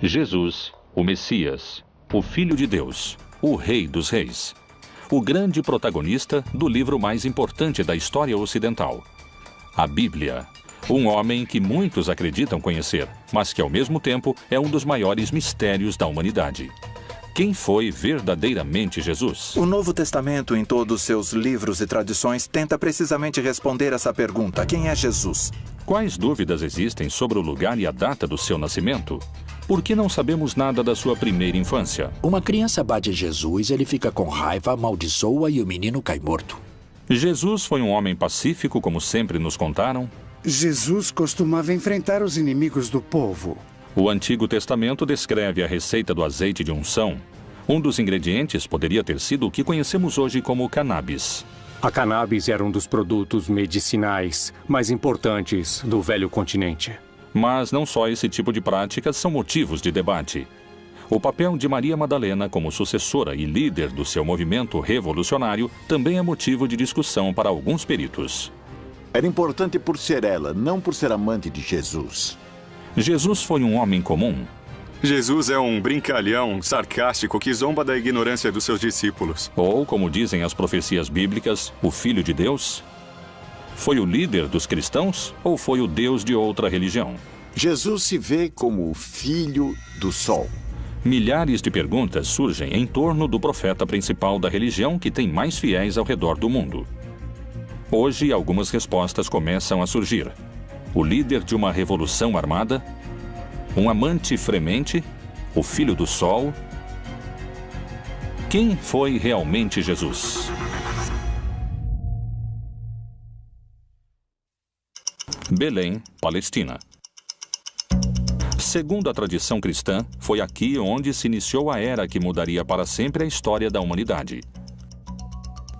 Jesus, o Messias, o Filho de Deus, o Rei dos Reis. O grande protagonista do livro mais importante da história ocidental, a Bíblia. Um homem que muitos acreditam conhecer, mas que ao mesmo tempo é um dos maiores mistérios da humanidade. Quem foi verdadeiramente Jesus? O Novo Testamento, em todos seus livros e tradições, tenta precisamente responder essa pergunta: quem é Jesus? Quais dúvidas existem sobre o lugar e a data do seu nascimento? Por que não sabemos nada da sua primeira infância? Uma criança bate Jesus, ele fica com raiva, amaldiçoa e o menino cai morto. Jesus foi um homem pacífico, como sempre nos contaram? Jesus costumava enfrentar os inimigos do povo. O Antigo Testamento descreve a receita do azeite de unção. Um dos ingredientes poderia ter sido o que conhecemos hoje como cannabis. A cannabis era um dos produtos medicinais mais importantes do velho continente. Mas não só esse tipo de práticas são motivos de debate. O papel de Maria Madalena como sucessora e líder do seu movimento revolucionário também é motivo de discussão para alguns peritos. Era importante por ser ela, não por ser amante de Jesus. Jesus foi um homem comum? Jesus é um brincalhão sarcástico que zomba da ignorância dos seus discípulos. Ou, como dizem as profecias bíblicas, o Filho de Deus? Foi o líder dos cristãos ou foi o Deus de outra religião? Jesus se vê como o Filho do Sol. Milhares de perguntas surgem em torno do profeta principal da religião que tem mais fiéis ao redor do mundo. Hoje, algumas respostas começam a surgir. O líder de uma revolução armada? Um amante fremente? O Filho do Sol? Quem foi realmente Jesus? Belém, Palestina. Segundo a tradição cristã, foi aqui onde se iniciou a era que mudaria para sempre a história da humanidade.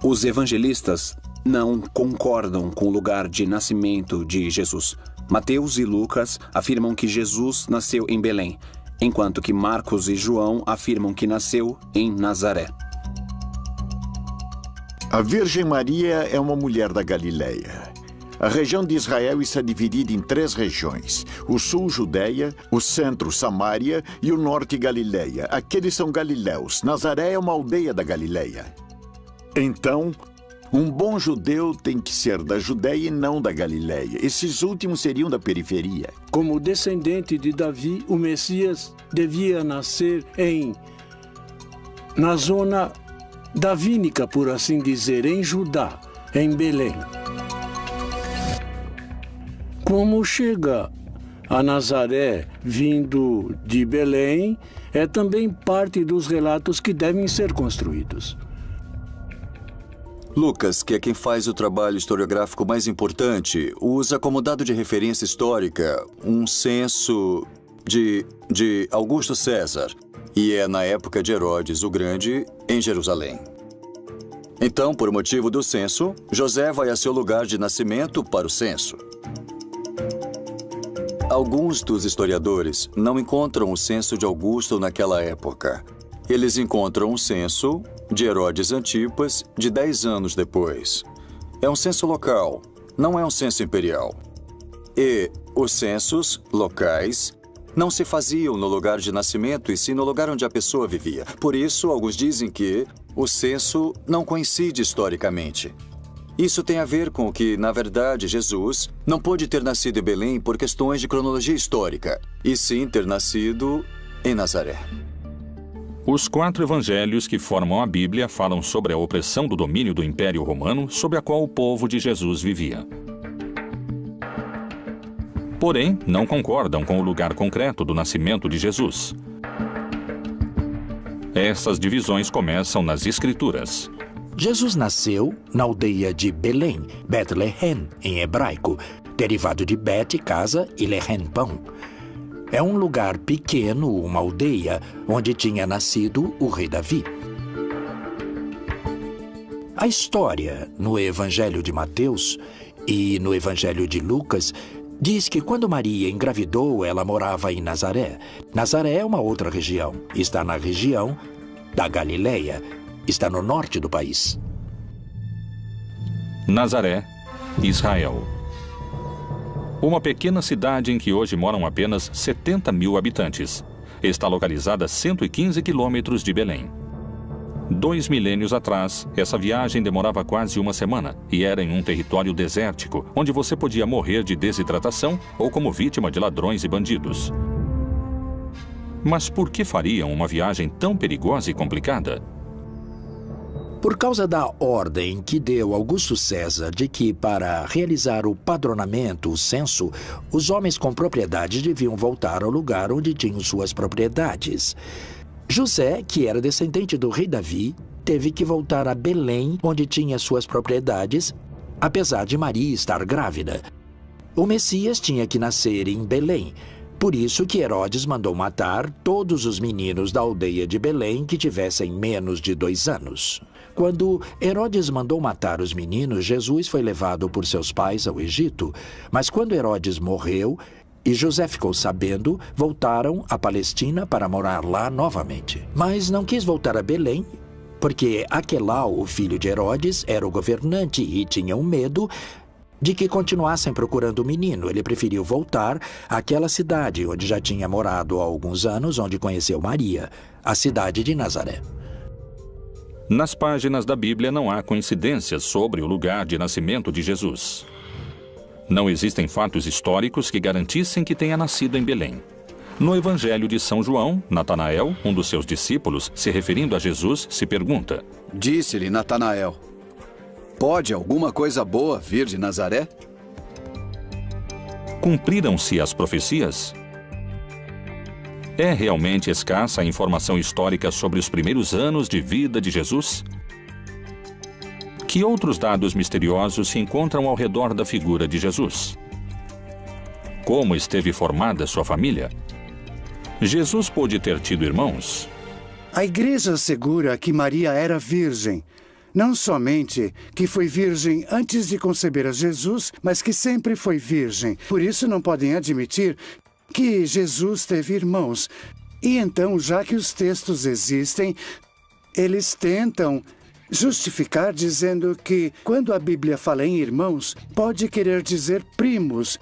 Os evangelistas não concordam com o lugar de nascimento de Jesus. Mateus e Lucas afirmam que Jesus nasceu em Belém, enquanto que Marcos e João afirmam que nasceu em Nazaré. A Virgem Maria é uma mulher da Galileia. A região de Israel está dividida em 3 regiões: o sul, Judeia, o centro, Samária e o norte, Galileia. Aqueles são galileus. Nazaré é uma aldeia da Galileia. Então, um bom judeu tem que ser da Judeia e não da Galileia. Esses últimos seriam da periferia. Como descendente de Davi, o Messias devia nascer na zona davínica, por assim dizer, em Judá, em Belém. Como chega a Nazaré vindo de Belém, é também parte dos relatos que devem ser construídos. Lucas, que é quem faz o trabalho historiográfico mais importante, usa como dado de referência histórica um censo de Augusto César, e é na época de Herodes o Grande, em Jerusalém. Então, por motivo do censo, José vai a seu lugar de nascimento para o censo. Alguns dos historiadores não encontram o censo de Augusto naquela época. Eles encontram um censo de Herodes Antipas de 10 anos depois. É um censo local, não é um censo imperial. E os censos locais não se faziam no lugar de nascimento e sim no lugar onde a pessoa vivia. Por isso, alguns dizem que o censo não coincide historicamente. Isso tem a ver com que, na verdade, Jesus não pôde ter nascido em Belém por questões de cronologia histórica, e sim ter nascido em Nazaré. Os 4 evangelhos que formam a Bíblia falam sobre a opressão do domínio do Império Romano sobre a qual o povo de Jesus vivia. Porém, não concordam com o lugar concreto do nascimento de Jesus. Essas divisões começam nas Escrituras. Jesus nasceu na aldeia de Belém, Bethlehem, em hebraico, derivado de Bet, casa, e Lehem, pão. É um lugar pequeno, uma aldeia, onde tinha nascido o rei Davi. A história no Evangelho de Mateus e no Evangelho de Lucas diz que quando Maria engravidou, ela morava em Nazaré. Nazaré é uma outra região. Está na região da Galileia. Está no norte do país. Nazaré, Israel. Uma pequena cidade em que hoje moram apenas 70 mil habitantes. está localizada a 115 quilômetros de Belém. 2 milênios atrás, essa viagem demorava quase uma semana e era em um território desértico, onde você podia morrer de desidratação ou como vítima de ladrões e bandidos. Mas por que fariam uma viagem tão perigosa e complicada? Por causa da ordem que deu Augusto César de que, para realizar o padronamento, o censo, os homens com propriedades deviam voltar ao lugar onde tinham suas propriedades. José, que era descendente do rei Davi, teve que voltar a Belém, onde tinha suas propriedades, apesar de Maria estar grávida. O Messias tinha que nascer em Belém. Por isso que Herodes mandou matar todos os meninos da aldeia de Belém que tivessem menos de 2 anos. Quando Herodes mandou matar os meninos, Jesus foi levado por seus pais ao Egito. Mas quando Herodes morreu e José ficou sabendo, voltaram à Palestina para morar lá novamente. Mas não quis voltar a Belém, porque Aquelau, o filho de Herodes, era o governante e tinha um medo de que continuassem procurando o menino. Ele preferiu voltar àquela cidade onde já tinha morado há alguns anos, onde conheceu Maria, a cidade de Nazaré. Nas páginas da Bíblia não há coincidências sobre o lugar de nascimento de Jesus. Não existem fatos históricos que garantissem que tenha nascido em Belém. No Evangelho de São João, Natanael, um dos seus discípulos, se referindo a Jesus, se pergunta: Disse-lhe Natanael: Pode alguma coisa boa vir de Nazaré? Cumpriram-se as profecias? É realmente escassa a informação histórica sobre os primeiros anos de vida de Jesus? Que outros dados misteriosos se encontram ao redor da figura de Jesus? Como esteve formada sua família? Jesus pôde ter tido irmãos? A igreja assegura que Maria era virgem. Não somente que foi virgem antes de conceber a Jesus, mas que sempre foi virgem. Por isso não podem admitir que Jesus teve irmãos. E então, já que os textos existem, eles tentam justificar dizendo que, quando a Bíblia fala em irmãos, pode querer dizer primos,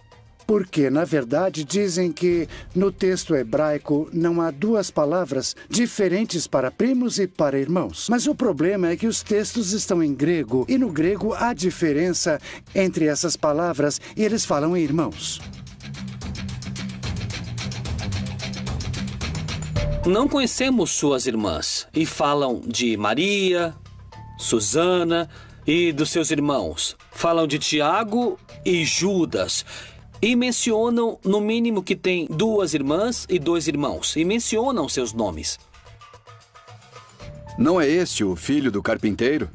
porque, na verdade, dizem que no texto hebraico não há 2 palavras diferentes para primos e para irmãos. Mas o problema é que os textos estão em grego, e no grego há diferença entre essas palavras, e eles falam em irmãos. Não conhecemos suas irmãs, e falam de Maria, Susana e dos seus irmãos. Falam de Tiago e Judas. E mencionam, no mínimo, que tem 2 irmãs e 2 irmãos. E mencionam seus nomes. Não é este o filho do carpinteiro?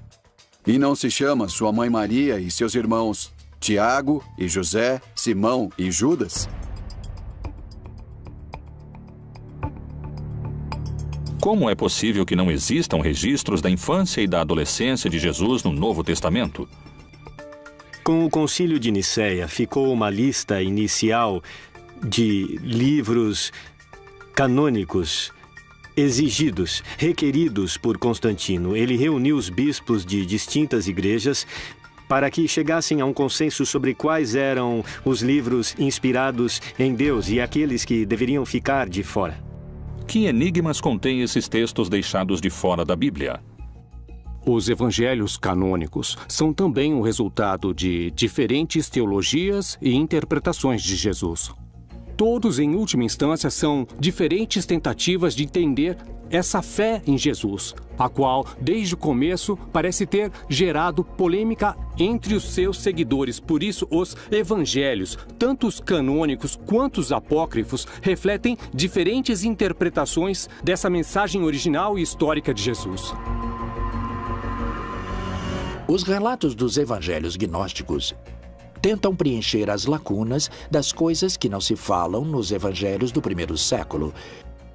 E não se chama sua mãe Maria e seus irmãos Tiago e José, Simão e Judas? Como é possível que não existam registros da infância e da adolescência de Jesus no Novo Testamento? Com o Concílio de Nicéia, ficou uma lista inicial de livros canônicos exigidos, requeridos por Constantino. Ele reuniu os bispos de distintas igrejas para que chegassem a um consenso sobre quais eram os livros inspirados em Deus e aqueles que deveriam ficar de fora. Que enigmas contêm esses textos deixados de fora da Bíblia? Os evangelhos canônicos são também o resultado de diferentes teologias e interpretações de Jesus. Todos, em última instância, são diferentes tentativas de entender essa fé em Jesus, a qual, desde o começo, parece ter gerado polêmica entre os seus seguidores. Por isso, os evangelhos, tanto os canônicos quanto os apócrifos, refletem diferentes interpretações dessa mensagem original e histórica de Jesus. Os relatos dos evangelhos gnósticos tentam preencher as lacunas das coisas que não se falam nos evangelhos do primeiro século.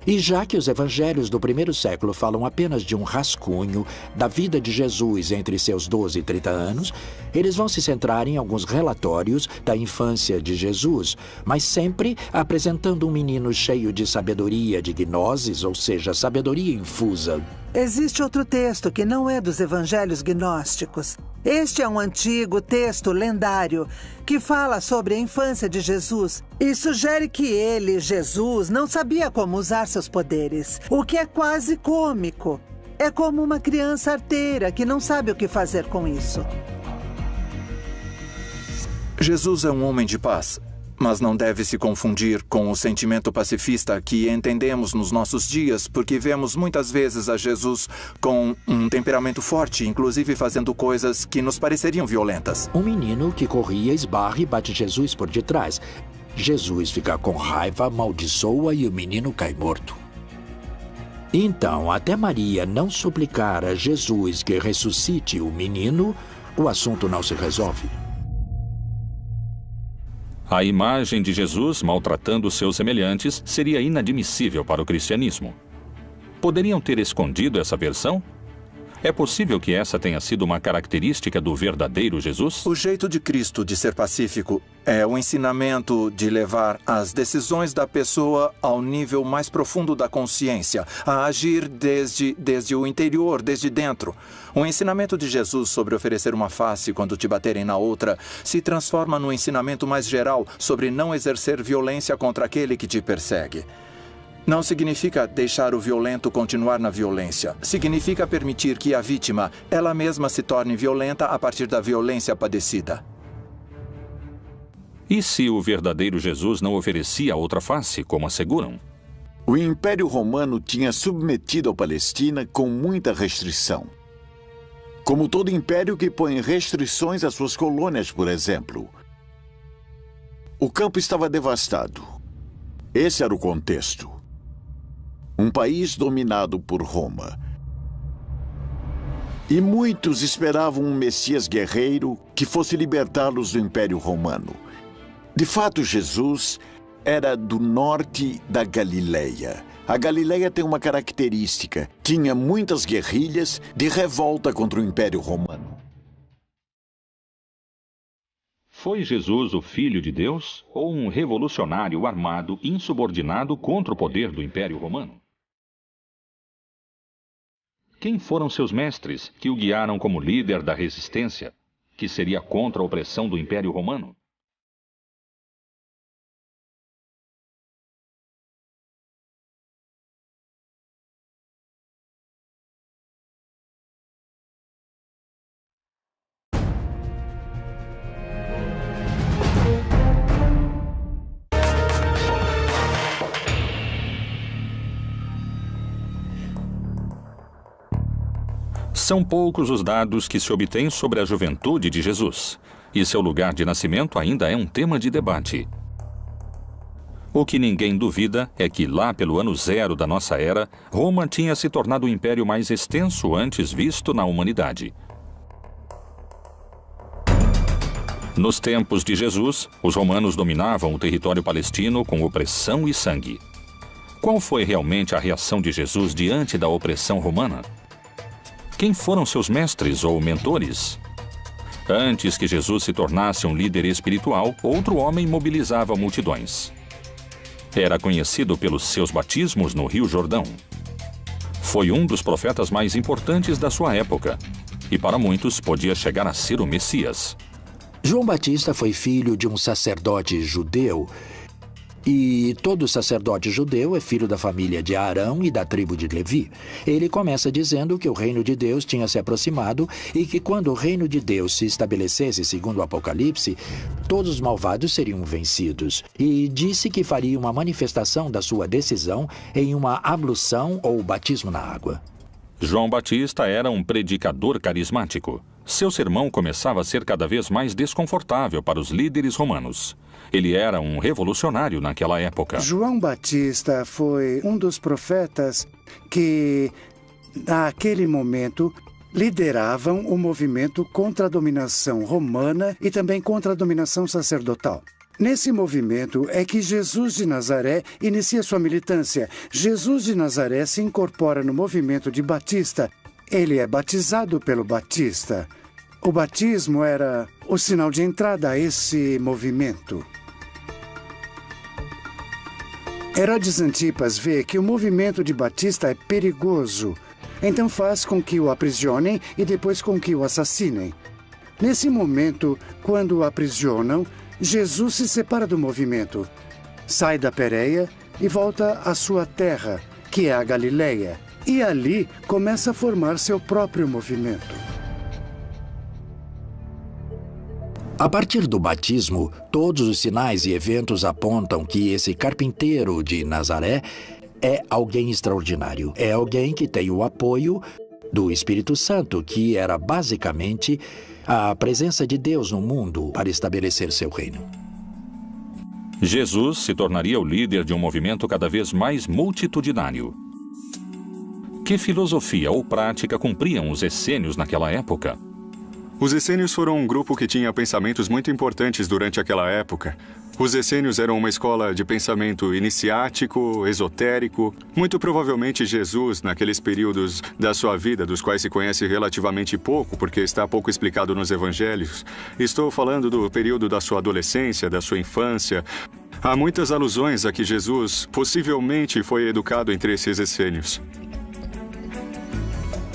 E já que os evangelhos do primeiro século falam apenas de um rascunho da vida de Jesus entre seus 12 e 30 anos, eles vão se centrar em alguns relatórios da infância de Jesus, mas sempre apresentando um menino cheio de sabedoria de gnoses, ou seja, sabedoria infusa. Existe outro texto que não é dos evangelhos gnósticos. Este é um antigo texto lendário que fala sobre a infância de Jesus e sugere que ele, Jesus, não sabia como usar seus poderes, o que é quase cômico. É como uma criança arteira que não sabe o que fazer com isso. Jesus é um homem de paz, mas não deve se confundir com o sentimento pacifista que entendemos nos nossos dias, porque vemos muitas vezes a Jesus com um temperamento forte, inclusive fazendo coisas que nos pareceriam violentas. Um menino que corria, esbarra e bate Jesus por detrás. Jesus fica com raiva, amaldiçoa e o menino cai morto. Então, até Maria não suplicar a Jesus que ressuscite o menino, o assunto não se resolve. A imagem de Jesus maltratando seus semelhantes seria inadmissível para o cristianismo. Poderiam ter escondido essa versão? É possível que essa tenha sido uma característica do verdadeiro Jesus? O jeito de Cristo de ser pacífico é o ensinamento de levar as decisões da pessoa ao nível mais profundo da consciência, a agir desde o interior, desde dentro. O ensinamento de Jesus sobre oferecer uma face quando te baterem na outra se transforma no ensinamento mais geral sobre não exercer violência contra aquele que te persegue. Não significa deixar o violento continuar na violência. Significa permitir que a vítima, ela mesma, se torne violenta a partir da violência padecida. E se o verdadeiro Jesus não oferecia outra face, como asseguram? O Império Romano tinha submetido a Palestina com muita restrição. Como todo império que põe restrições às suas colônias, por exemplo. O campo estava devastado. Esse era o contexto. Um país dominado por Roma. E muitos esperavam um Messias guerreiro que fosse libertá-los do Império Romano. De fato, Jesus era do norte da Galileia. A Galileia tem uma característica: tinha muitas guerrilhas de revolta contra o Império Romano. Foi Jesus o Filho de Deus ou um revolucionário armado insubordinado contra o poder do Império Romano? Quem foram seus mestres que o guiaram como líder da resistência, que seria contra a opressão do Império Romano? São poucos os dados que se obtêm sobre a juventude de Jesus, e seu lugar de nascimento ainda é um tema de debate. O que ninguém duvida é que lá pelo ano 0 da nossa era, Roma tinha se tornado o império mais extenso antes visto na humanidade. Nos tempos de Jesus, os romanos dominavam o território palestino com opressão e sangue. Qual foi realmente a reação de Jesus diante da opressão romana? Quem foram seus mestres ou mentores? Antes que Jesus se tornasse um líder espiritual, outro homem mobilizava multidões. Era conhecido pelos seus batismos no Rio Jordão. Foi um dos profetas mais importantes da sua época, e para muitos podia chegar a ser o Messias. João Batista foi filho de um sacerdote judeu. E todo sacerdote judeu é filho da família de Arão e da tribo de Levi. Ele começa dizendo que o reino de Deus tinha se aproximado e que quando o reino de Deus se estabelecesse, segundo o Apocalipse, todos os malvados seriam vencidos. E disse que faria uma manifestação da sua decisão em uma ablução ou batismo na água. João Batista era um predicador carismático. Seu sermão começava a ser cada vez mais desconfortável para os líderes romanos. Ele era um revolucionário naquela época. João Batista foi um dos profetas que, naquele momento, lideravam o movimento contra a dominação romana e também contra a dominação sacerdotal. Nesse movimento é que Jesus de Nazaré inicia sua militância. Jesus de Nazaré se incorpora no movimento de Batista. Ele é batizado pelo Batista. O batismo era o sinal de entrada a esse movimento. Herodes Antipas vê que o movimento de Batista é perigoso. Então faz com que o aprisionem e depois com que o assassinem. Nesse momento, quando o aprisionam, Jesus se separa do movimento, sai da Pérea e volta à sua terra, que é a Galileia, e ali começa a formar seu próprio movimento. A partir do batismo, todos os sinais e eventos apontam que esse carpinteiro de Nazaré é alguém extraordinário. É alguém que tem o apoio do Espírito Santo, que era basicamente a presença de Deus no mundo para estabelecer seu reino. Jesus se tornaria o líder de um movimento cada vez mais multitudinário. Que filosofia ou prática cumpriam os essênios naquela época? Os essênios foram um grupo que tinha pensamentos muito importantes durante aquela época. Os essênios eram uma escola de pensamento iniciático, esotérico. Muito provavelmente Jesus, naqueles períodos da sua vida, dos quais se conhece relativamente pouco, porque está pouco explicado nos evangelhos. Estou falando do período da sua adolescência, da sua infância. Há muitas alusões a que Jesus possivelmente foi educado entre esses essênios.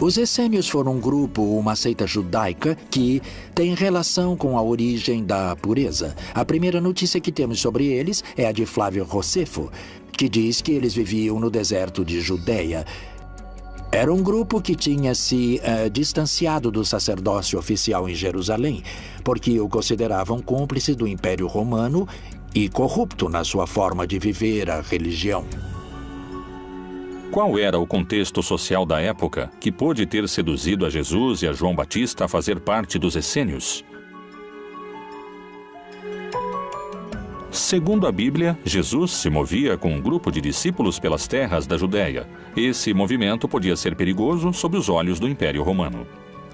Os essênios foram um grupo, uma seita judaica que tem relação com a origem da pureza. A primeira notícia que temos sobre eles é a de Flávio Josefo, que diz que eles viviam no deserto de Judeia. Era um grupo que tinha se distanciado do sacerdócio oficial em Jerusalém, porque o consideravam cúmplice do Império Romano e corrupto na sua forma de viver a religião. Qual era o contexto social da época que pôde ter seduzido a Jesus e a João Batista a fazer parte dos essênios? Segundo a Bíblia, Jesus se movia com um grupo de discípulos pelas terras da Judéia. Esse movimento podia ser perigoso sob os olhos do Império Romano.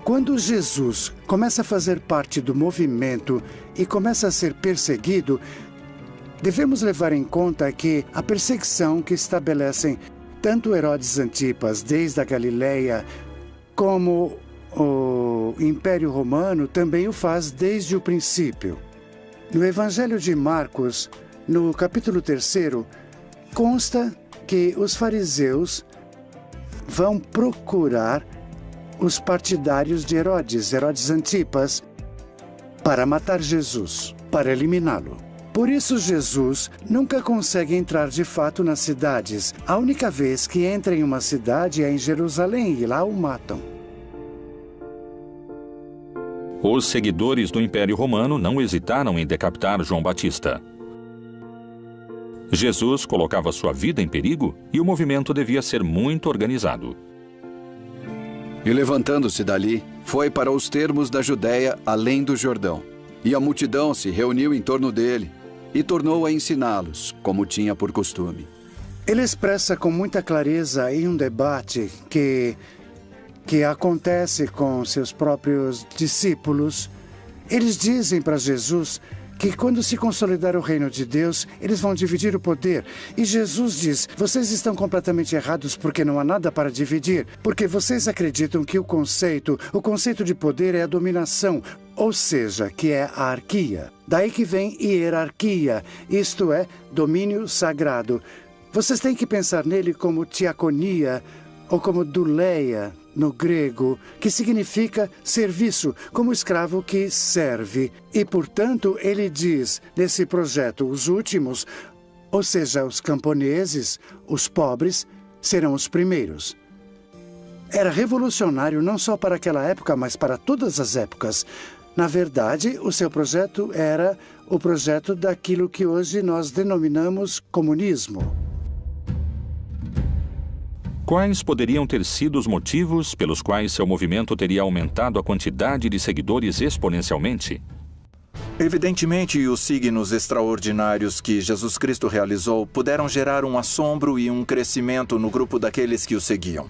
Quando Jesus começa a fazer parte do movimento e começa a ser perseguido, devemos levar em conta que a perseguição que estabelecem tanto Herodes Antipas, desde a Galileia, como o Império Romano também o faz desde o princípio. No Evangelho de Marcos, no capítulo 3, consta que os fariseus vão procurar os partidários de Herodes Antipas, para matar Jesus, para eliminá-lo. Por isso, Jesus nunca consegue entrar de fato nas cidades. A única vez que entra em uma cidade é em Jerusalém e lá o matam. Os seguidores do Império Romano não hesitaram em decapitar João Batista. Jesus colocava sua vida em perigo e o movimento devia ser muito organizado. E levantando-se dali, foi para os termos da Judéia, além do Jordão. E a multidão se reuniu em torno dele e tornou a ensiná-los, como tinha por costume. Ele expressa com muita clareza em um debate que acontece com seus próprios discípulos. Eles dizem para Jesus que quando se consolidar o reino de Deus, eles vão dividir o poder. E Jesus diz, vocês estão completamente errados porque não há nada para dividir. Porque vocês acreditam que o conceito de poder é a dominação, ou seja, que é a arquia. Daí que vem hierarquia, isto é, domínio sagrado. Vocês têm que pensar nele como diaconia ou como douleia, no grego, que significa serviço, como escravo que serve. E, portanto, ele diz, nesse projeto, os últimos, ou seja, os camponeses, os pobres, serão os primeiros. Era revolucionário não só para aquela época, mas para todas as épocas. Na verdade, o seu projeto era o projeto daquilo que hoje nós denominamos comunismo. Quais poderiam ter sido os motivos pelos quais seu movimento teria aumentado a quantidade de seguidores exponencialmente? Evidentemente, os signos extraordinários que Jesus Cristo realizou puderam gerar um assombro e um crescimento no grupo daqueles que o seguiam.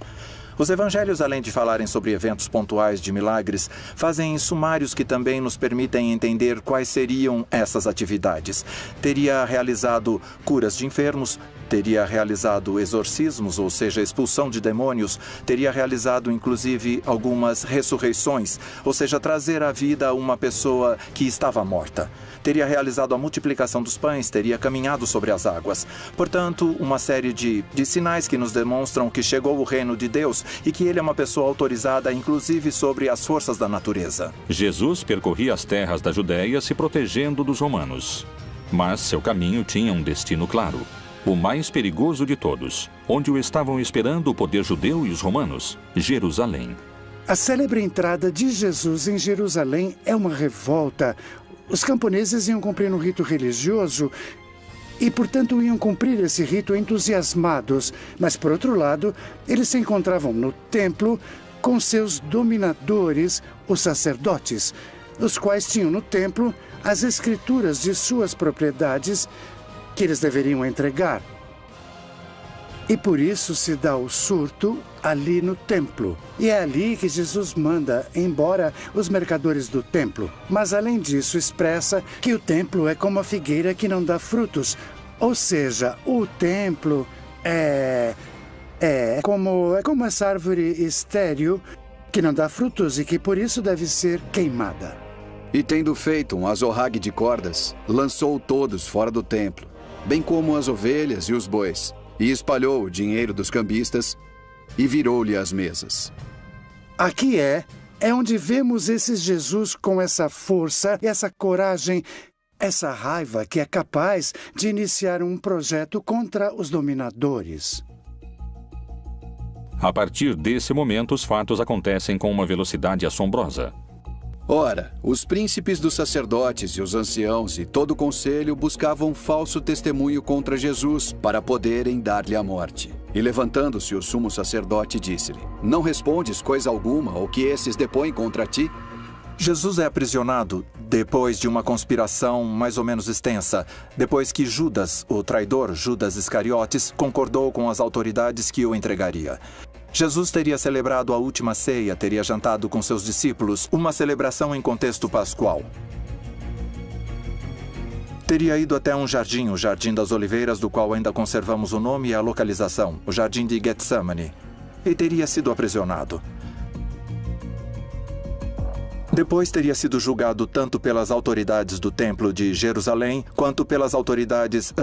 Os evangelhos, além de falarem sobre eventos pontuais de milagres, fazem sumários que também nos permitem entender quais seriam essas atividades. Teria realizado curas de enfermos, teria realizado exorcismos, ou seja, expulsão de demônios, teria realizado inclusive algumas ressurreições, ou seja, trazer à vida uma pessoa que estava morta. Teria realizado a multiplicação dos pães, teria caminhado sobre as águas. Portanto, uma série de sinais que nos demonstram que chegou o reino de Deus e que ele é uma pessoa autorizada, inclusive sobre as forças da natureza. Jesus percorria as terras da Judéia se protegendo dos romanos. Mas seu caminho tinha um destino claro. O mais perigoso de todos, onde o estavam esperando o poder judeu e os romanos, Jerusalém. A célebre entrada de Jesus em Jerusalém é uma revolta. Os camponeses iam cumprir um rito religioso e, portanto, iam cumprir esse rito entusiasmados. Mas, por outro lado, eles se encontravam no templo com seus dominadores, os sacerdotes, os quais tinham no templo as escrituras de suas propriedades que eles deveriam entregar. E por isso se dá o surto ali no templo. E é ali que Jesus manda embora os mercadores do templo. Mas além disso expressa que o templo é como a figueira que não dá frutos. Ou seja, o templo é como essa árvore estéril que não dá frutos e que por isso deve ser queimada. E tendo feito um azorrague de cordas, lançou todos fora do templo, bem como as ovelhas e os bois, e espalhou o dinheiro dos cambistas e virou-lhe as mesas. Aqui é onde vemos esse Jesus com essa força, essa coragem, essa raiva que é capaz de iniciar um projeto contra os dominadores. A partir desse momento, os fatos acontecem com uma velocidade assombrosa. Ora, os príncipes dos sacerdotes e os anciãos e todo o conselho buscavam falso testemunho contra Jesus para poderem dar-lhe a morte. E levantando-se o sumo sacerdote disse-lhe: Não respondes coisa alguma ao que esses depõem contra ti? Jesus é aprisionado depois de uma conspiração mais ou menos extensa, depois que Judas, o traidor Judas Iscariotes, concordou com as autoridades que o entregaria. Jesus teria celebrado a última ceia, teria jantado com seus discípulos, uma celebração em contexto pascual. Teria ido até um jardim, o Jardim das Oliveiras, do qual ainda conservamos o nome e a localização, o Jardim de Getsemane, e teria sido aprisionado. Depois teria sido julgado tanto pelas autoridades do Templo de Jerusalém, quanto pelas autoridades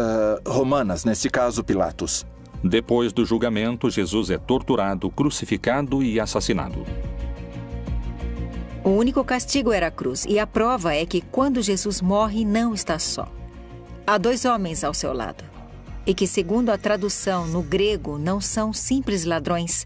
romanas, nesse caso Pilatos. Depois do julgamento, Jesus é torturado, crucificado e assassinado. O único castigo era a cruz, e a prova é que quando Jesus morre, não está só. Há 2 homens ao seu lado, e que, segundo a tradução no grego, não são simples ladrões.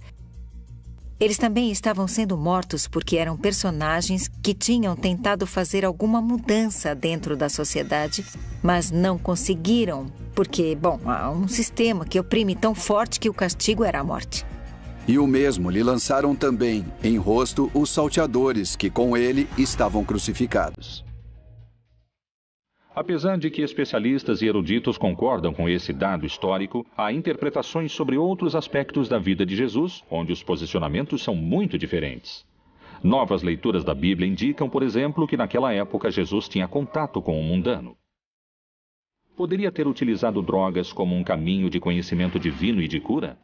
Eles também estavam sendo mortos porque eram personagens que tinham tentado fazer alguma mudança dentro da sociedade, mas não conseguiram, porque, há um sistema que oprime tão forte que o castigo era a morte. E o mesmo lhe lançaram também em rosto os salteadores que com ele estavam crucificados. Apesar de que especialistas e eruditos concordam com esse dado histórico, há interpretações sobre outros aspectos da vida de Jesus, onde os posicionamentos são muito diferentes. Novas leituras da Bíblia indicam, por exemplo, que naquela época Jesus tinha contato com o mundano. Poderia ter utilizado drogas como um caminho de conhecimento divino e de cura?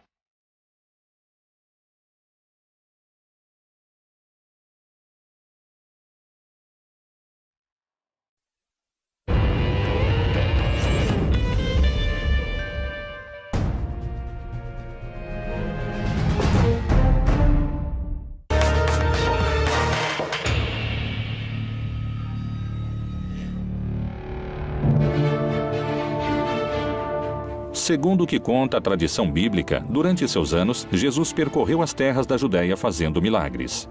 Segundo o que conta a tradição bíblica, durante seus anos, Jesus percorreu as terras da Judéia fazendo milagres.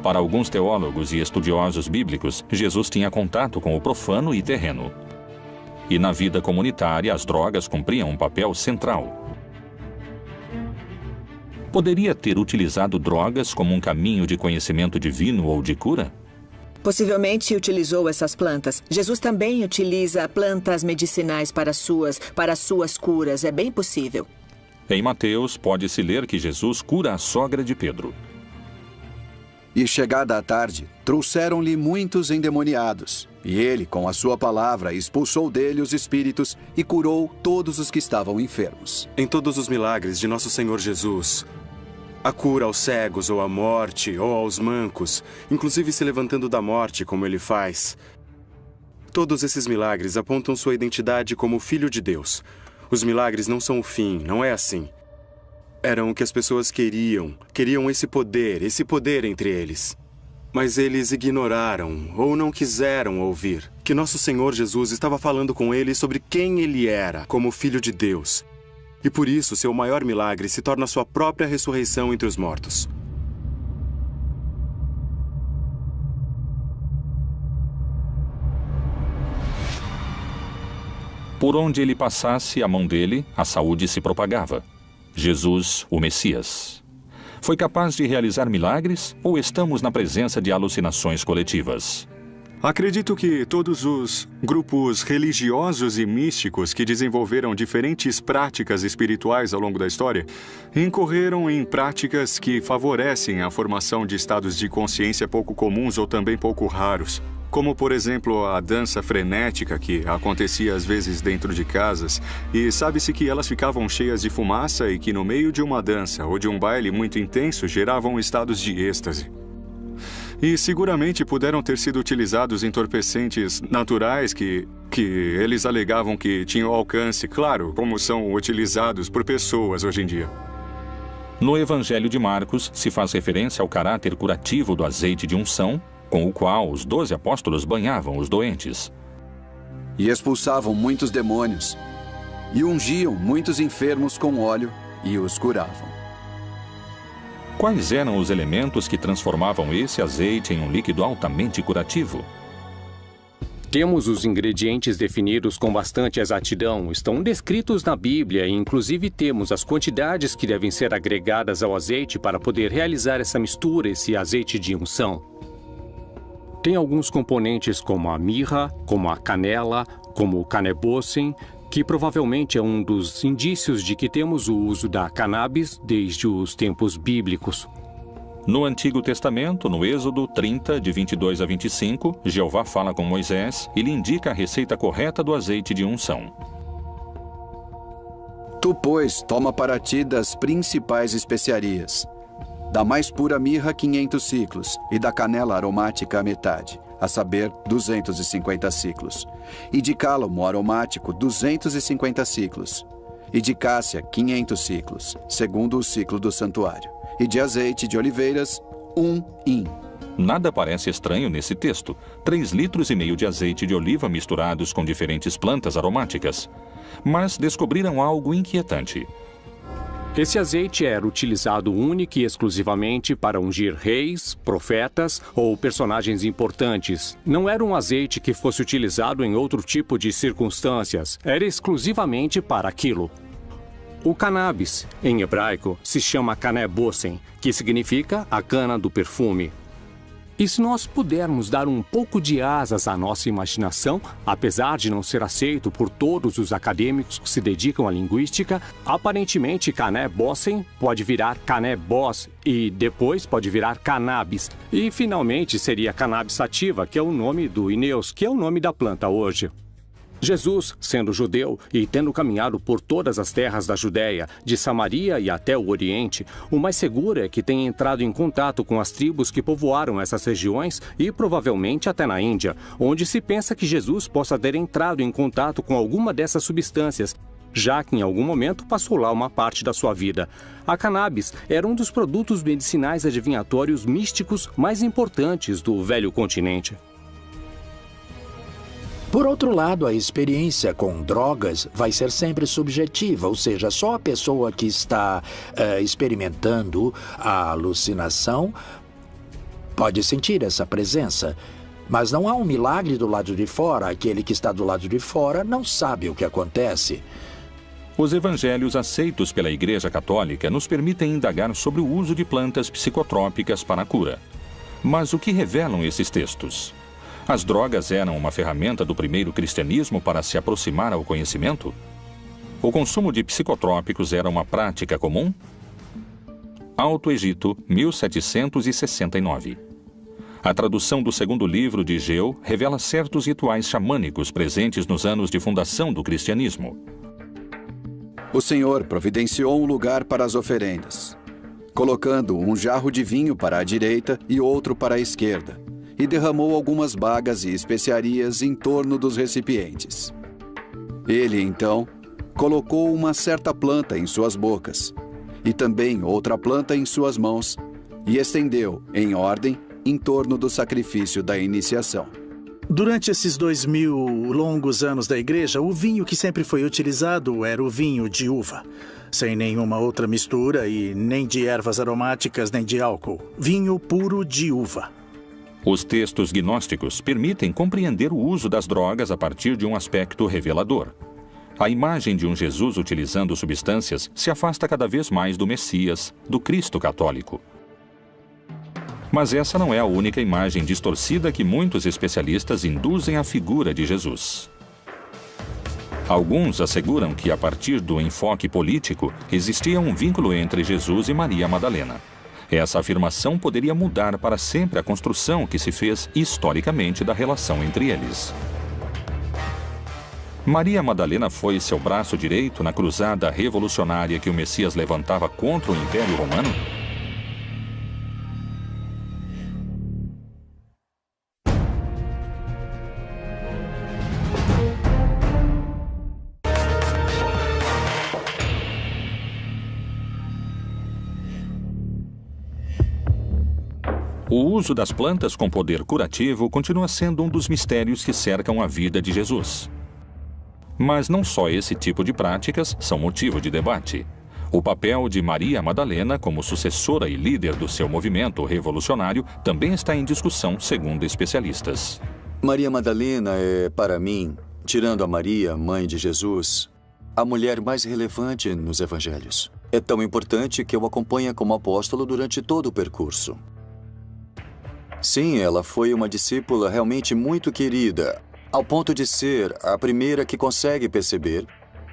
Para alguns teólogos e estudiosos bíblicos, Jesus tinha contato com o profano e terreno. E na vida comunitária, as drogas cumpriam um papel central. Poderia ter utilizado drogas como um caminho de conhecimento divino ou de cura? Possivelmente utilizou essas plantas. Jesus também utiliza plantas medicinais para suas curas. É bem possível. Em Mateus, pode-se ler que Jesus cura a sogra de Pedro. E chegada a tarde, trouxeram-lhe muitos endemoniados. E ele, com a sua palavra, expulsou dele os espíritos e curou todos os que estavam enfermos. Em todos os milagres de nosso Senhor Jesus, a cura aos cegos, ou à morte, ou aos mancos, inclusive se levantando da morte, como ele faz. Todos esses milagres apontam sua identidade como Filho de Deus. Os milagres não são o fim, não é assim. Eram o que as pessoas queriam esse poder entre eles. Mas eles ignoraram ou não quiseram ouvir que nosso Senhor Jesus estava falando com eles sobre quem ele era como Filho de Deus. E por isso, seu maior milagre se torna sua própria ressurreição entre os mortos. Por onde ele passasse a mão dele, a saúde se propagava. Jesus, o Messias. Foi capaz de realizar milagres ou estamos na presença de alucinações coletivas? Acredito que todos os grupos religiosos e místicos que desenvolveram diferentes práticas espirituais ao longo da história incorreram em práticas que favorecem a formação de estados de consciência pouco comuns ou também pouco raros. Como, por exemplo, a dança frenética que acontecia às vezes dentro de casas, e sabe-se que elas ficavam cheias de fumaça e que no meio de uma dança ou de um baile muito intenso geravam estados de êxtase. E seguramente puderam ter sido utilizados entorpecentes naturais que eles alegavam que tinham alcance, claro, como são utilizados por pessoas hoje em dia. No Evangelho de Marcos, se faz referência ao caráter curativo do azeite de unção, com o qual os 12 apóstolos banhavam os doentes. E expulsavam muitos demônios, e ungiam muitos enfermos com óleo, e os curavam. Quais eram os elementos que transformavam esse azeite em um líquido altamente curativo? Temos os ingredientes definidos com bastante exatidão, estão descritos na Bíblia e inclusive temos as quantidades que devem ser agregadas ao azeite para poder realizar essa mistura, esse azeite de unção. Tem alguns componentes como a mirra, como a canela, como o canebossem, que provavelmente é um dos indícios de que temos o uso da cannabis desde os tempos bíblicos. No Antigo Testamento, no Êxodo 30, de 22 a 25, Jeová fala com Moisés e lhe indica a receita correta do azeite de unção. Tu, pois, toma para ti das principais especiarias. Da mais pura mirra, 500 ciclos, e da canela aromática a metade, a saber, 250 ciclos. E de cálamo aromático, 250 ciclos. E de cássia, 500 ciclos, segundo o ciclo do santuário. E de azeite de oliveiras, 1 hin. Nada parece estranho nesse texto. 3,5 litros de azeite de oliva misturados com diferentes plantas aromáticas. Mas descobriram algo inquietante. Esse azeite era utilizado única e exclusivamente para ungir reis, profetas ou personagens importantes. Não era um azeite que fosse utilizado em outro tipo de circunstâncias. Era exclusivamente para aquilo. O cannabis, em hebraico, se chama canebossem, que significa a cana do perfume. E se nós pudermos dar um pouco de asas à nossa imaginação, apesar de não ser aceito por todos os acadêmicos que se dedicam à linguística, aparentemente canebossem pode virar canebós e depois pode virar cannabis. E finalmente seria cannabis sativa, que é o nome do Ineus, que é o nome da planta hoje. Jesus, sendo judeu e tendo caminhado por todas as terras da Judéia, de Samaria e até o Oriente, o mais seguro é que tenha entrado em contato com as tribos que povoaram essas regiões e provavelmente até na Índia, onde se pensa que Jesus possa ter entrado em contato com alguma dessas substâncias, já que em algum momento passou lá uma parte da sua vida. A cannabis era um dos produtos medicinais adivinhatórios místicos mais importantes do velho continente. Por outro lado, a experiência com drogas vai ser sempre subjetiva, ou seja, só a pessoa que está experimentando a alucinação pode sentir essa presença. Mas não há um milagre do lado de fora, aquele que está do lado de fora não sabe o que acontece. Os evangelhos aceitos pela Igreja Católica nos permitem indagar sobre o uso de plantas psicotrópicas para a cura. Mas o que revelam esses textos? As drogas eram uma ferramenta do primeiro cristianismo para se aproximar ao conhecimento? O consumo de psicotrópicos era uma prática comum? Alto Egito, 1769. A tradução do segundo livro de Geu revela certos rituais xamânicos presentes nos anos de fundação do cristianismo. O Senhor providenciou um lugar para as oferendas, colocando um jarro de vinho para a direita e outro para a esquerda, e derramou algumas bagas e especiarias em torno dos recipientes. Ele, então, colocou uma certa planta em suas bocas, e também outra planta em suas mãos, e estendeu, em ordem, em torno do sacrifício da iniciação. Durante esses 2000 longos anos da igreja, o vinho que sempre foi utilizado era o vinho de uva, sem nenhuma outra mistura e nem de ervas aromáticas nem de álcool. Vinho puro de uva. Os textos gnósticos permitem compreender o uso das drogas a partir de um aspecto revelador. A imagem de um Jesus utilizando substâncias se afasta cada vez mais do Messias, do Cristo católico. Mas essa não é a única imagem distorcida que muitos especialistas induzem à figura de Jesus. Alguns asseguram que, a partir do enfoque político, existia um vínculo entre Jesus e Maria Madalena. Essa afirmação poderia mudar para sempre a construção que se fez historicamente da relação entre eles. Maria Madalena foi seu braço direito na cruzada revolucionária que o Messias levantava contra o Império Romano? O uso das plantas com poder curativo continua sendo um dos mistérios que cercam a vida de Jesus. Mas não só esse tipo de práticas são motivo de debate. O papel de Maria Madalena como sucessora e líder do seu movimento revolucionário também está em discussão, segundo especialistas. Maria Madalena é, para mim, tirando a Maria, mãe de Jesus, a mulher mais relevante nos evangelhos. É tão importante que eu acompanho como apóstolo durante todo o percurso. Sim, ela foi uma discípula realmente muito querida, ao ponto de ser a primeira que consegue perceber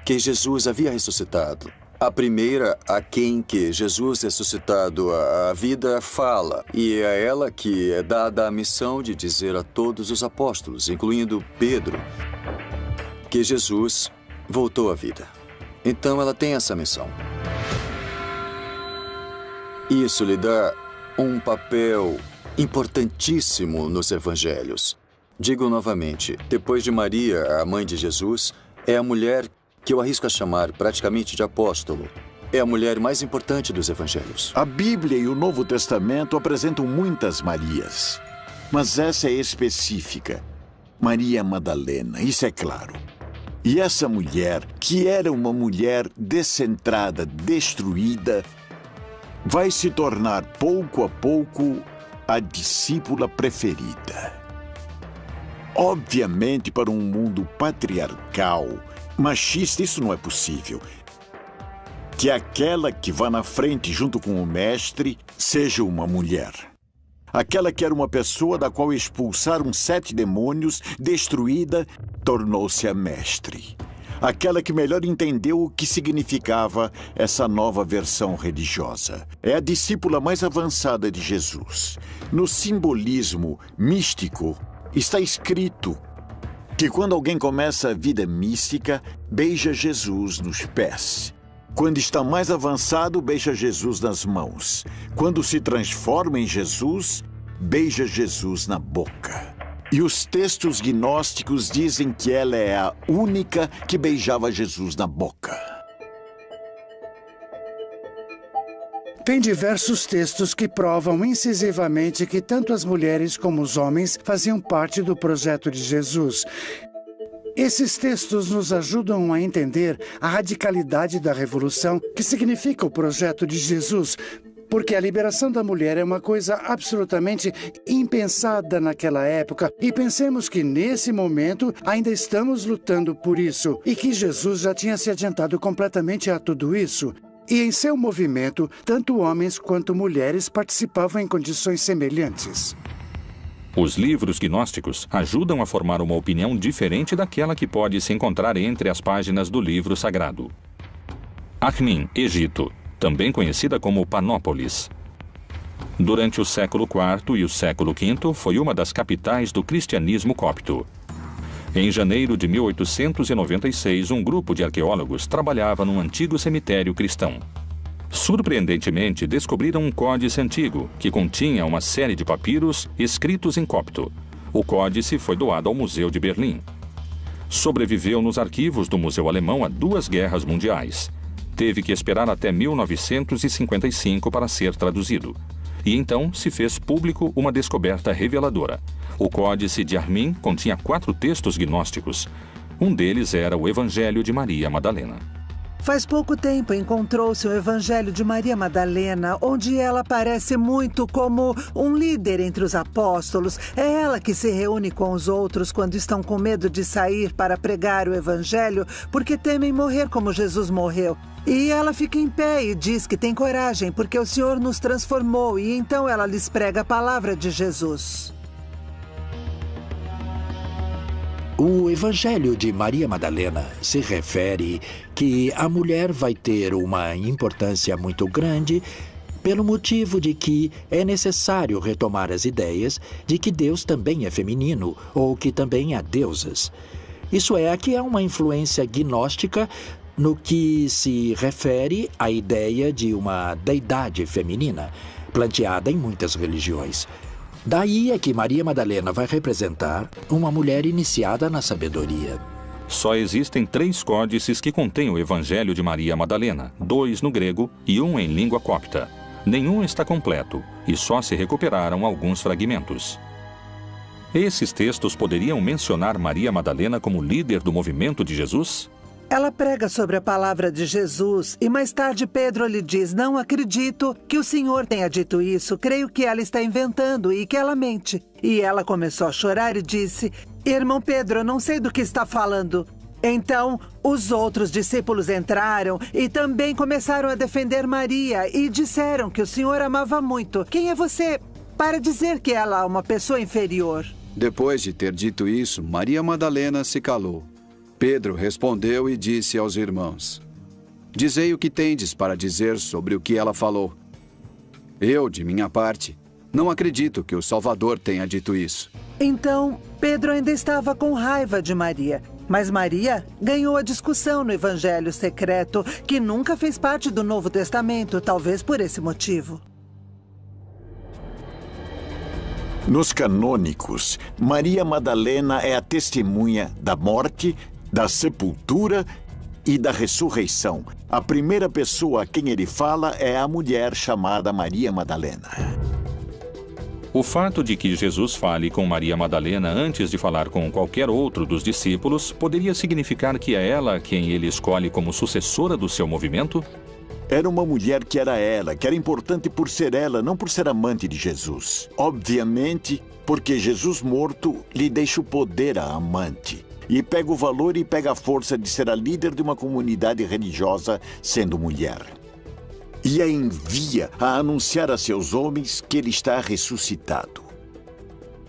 que Jesus havia ressuscitado. A primeira a quem que Jesus ressuscitado a vida fala, e é a ela que é dada a missão de dizer a todos os apóstolos, incluindo Pedro, que Jesus voltou à vida. Então ela tem essa missão. Isso lhe dá um papel importantíssimo nos evangelhos. Digo novamente, depois de Maria, a mãe de Jesus, é a mulher que eu arrisco a chamar praticamente de apóstolo. É a mulher mais importante dos evangelhos. A Bíblia e o Novo Testamento apresentam muitas Marias, mas essa é específica. Maria Madalena, isso é claro. E essa mulher, que era uma mulher descentrada, destruída, vai se tornar pouco a pouco a discípula preferida. Obviamente, para um mundo patriarcal, machista, isso não é possível. Que aquela que vá na frente junto com o mestre seja uma mulher. Aquela que era uma pessoa da qual expulsaram 7 demônios, destruída, tornou-se a mestre. Aquela que melhor entendeu o que significava essa nova versão religiosa. É a discípula mais avançada de Jesus. No simbolismo místico, está escrito que quando alguém começa a vida mística, beija Jesus nos pés. Quando está mais avançado, beija Jesus nas mãos. Quando se transforma em Jesus, beija Jesus na boca. E os textos gnósticos dizem que ela é a única que beijava Jesus na boca. Tem diversos textos que provam incisivamente que tanto as mulheres como os homens faziam parte do projeto de Jesus. Esses textos nos ajudam a entender a radicalidade da revolução que significa o projeto de Jesus, porque a liberação da mulher é uma coisa absolutamente impensada naquela época. E pensemos que, nesse momento, ainda estamos lutando por isso. E que Jesus já tinha se adiantado completamente a tudo isso. E em seu movimento, tanto homens quanto mulheres participavam em condições semelhantes. Os livros gnósticos ajudam a formar uma opinião diferente daquela que pode se encontrar entre as páginas do livro sagrado. Akhmin, Egito, também conhecida como Panópolis. Durante o século IV e o século V, foi uma das capitais do cristianismo copto. Em janeiro de 1896, um grupo de arqueólogos trabalhava num antigo cemitério cristão. Surpreendentemente, descobriram um códice antigo, que continha uma série de papiros escritos em copto. O códice foi doado ao Museu de Berlim. Sobreviveu nos arquivos do Museu Alemão a 2 guerras mundiais. Teve que esperar até 1955 para ser traduzido. E então se fez público uma descoberta reveladora. O Códice de Armin continha 4 textos gnósticos. Um deles era o Evangelho de Maria Madalena. Faz pouco tempo encontrou-se o Evangelho de Maria Madalena, onde ela aparece muito como um líder entre os apóstolos. É ela que se reúne com os outros quando estão com medo de sair para pregar o Evangelho, porque temem morrer como Jesus morreu. E ela fica em pé e diz que tem coragem, porque o Senhor nos transformou, e então ela lhes prega a palavra de Jesus. O Evangelho de Maria Madalena se refere que a mulher vai ter uma importância muito grande pelo motivo de que é necessário retomar as ideias de que Deus também é feminino ou que também há deusas. Isso é, aqui há uma influência gnóstica no que se refere à ideia de uma deidade feminina, planteada em muitas religiões. Daí é que Maria Madalena vai representar uma mulher iniciada na sabedoria. Só existem 3 códices que contêm o Evangelho de Maria Madalena, 2 no grego e 1 em língua copta. Nenhum está completo e só se recuperaram alguns fragmentos. Esses textos poderiam mencionar Maria Madalena como líder do movimento de Jesus? Ela prega sobre a palavra de Jesus e mais tarde Pedro lhe diz: não acredito que o Senhor tenha dito isso, creio que ela está inventando e que ela mente. E ela começou a chorar e disse: irmão Pedro, eu não sei do que está falando. Então, os outros discípulos entraram e também começaram a defender Maria e disseram que o Senhor amava muito. Quem é você para dizer que ela é uma pessoa inferior? Depois de ter dito isso, Maria Madalena se calou. Pedro respondeu e disse aos irmãos: dizei o que tendes para dizer sobre o que ela falou. Eu, de minha parte, não acredito que o Salvador tenha dito isso. Então, Pedro ainda estava com raiva de Maria. Mas Maria ganhou a discussão no Evangelho secreto, que nunca fez parte do Novo Testamento, talvez por esse motivo. Nos canônicos, Maria Madalena é a testemunha da morte, da sepultura e da ressurreição. A primeira pessoa a quem ele fala é a mulher chamada Maria Madalena. O fato de que Jesus fale com Maria Madalena antes de falar com qualquer outro dos discípulos poderia significar que é ela quem ele escolhe como sucessora do seu movimento? Era uma mulher que era importante por ser ela, não por ser amante de Jesus. Obviamente, porque Jesus morto lhe deixa o poder à amante. E pega o valor e pega a força de ser a líder de uma comunidade religiosa sendo mulher. E a envia a anunciar a seus homens que ele está ressuscitado.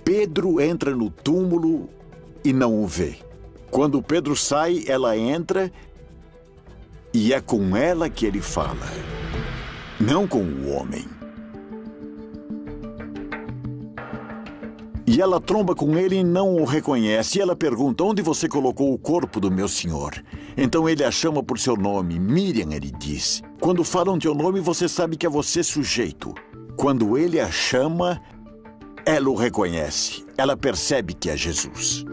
Pedro entra no túmulo e não o vê. Quando Pedro sai, ela entra e é com ela que ele fala, não com o homem. E ela tromba com ele e não o reconhece. E ela pergunta: onde você colocou o corpo do meu senhor? Então ele a chama por seu nome. Miriam, ele diz. Quando falam teu nome, você sabe que é você sujeito. Quando ele a chama, ela o reconhece. Ela percebe que é Jesus.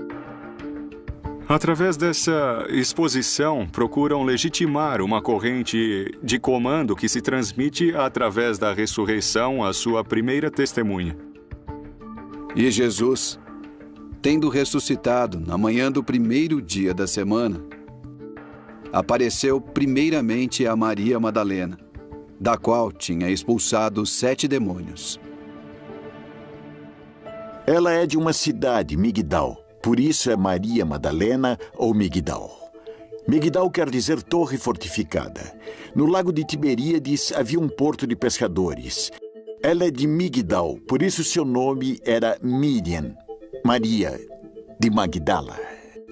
Através dessa exposição, procuram legitimar uma corrente de comando que se transmite através da ressurreição à sua primeira testemunha. E Jesus, tendo ressuscitado na manhã do primeiro dia da semana, apareceu primeiramente a Maria Madalena, da qual tinha expulsado 7 demônios. Ela é de uma cidade, Migdal. Por isso é Maria Madalena ou Migdal. Migdal quer dizer torre fortificada. No lago de Tiberíades havia um porto de pescadores. Ela é de Migdal, por isso seu nome era Miriam, Maria de Magdala.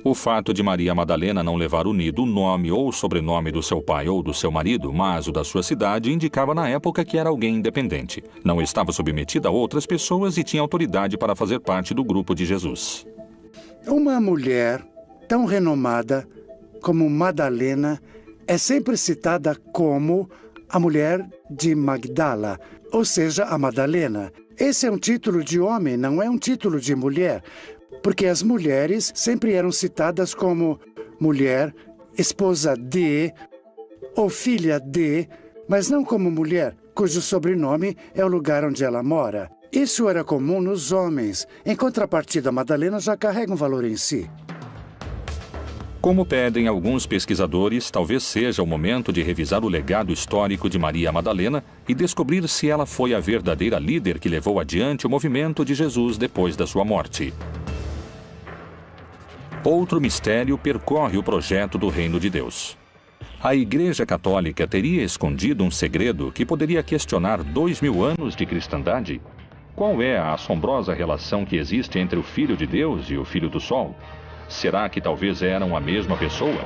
O fato de Maria Madalena não levar unido o nome ou o sobrenome do seu pai ou do seu marido, mas o da sua cidade, indicava na época que era alguém independente. Não estava submetida a outras pessoas e tinha autoridade para fazer parte do grupo de Jesus. Uma mulher tão renomada como Madalena é sempre citada como a mulher de Magdala, ou seja, a Madalena. Esse é um título de homem, não é um título de mulher, porque as mulheres sempre eram citadas como mulher, esposa de ou filha de, mas não como mulher, cujo sobrenome é o lugar onde ela mora. Isso era comum nos homens. Em contrapartida, Madalena já carrega um valor em si. Como pedem alguns pesquisadores, talvez seja o momento de revisar o legado histórico de Maria Madalena e descobrir se ela foi a verdadeira líder que levou adiante o movimento de Jesus depois da sua morte. Outro mistério percorre o projeto do Reino de Deus. A Igreja Católica teria escondido um segredo que poderia questionar 2000 anos de cristandade? Qual é a assombrosa relação que existe entre o Filho de Deus e o Filho do Sol? Será que talvez eram a mesma pessoa?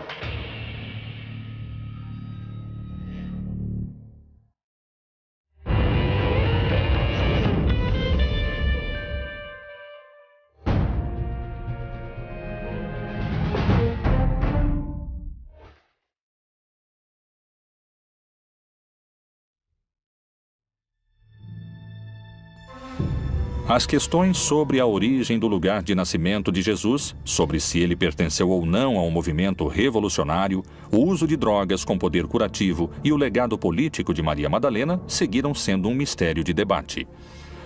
As questões sobre a origem do lugar de nascimento de Jesus, sobre se ele pertenceu ou não a um movimento revolucionário, o uso de drogas com poder curativo e o legado político de Maria Madalena seguiram sendo um mistério de debate.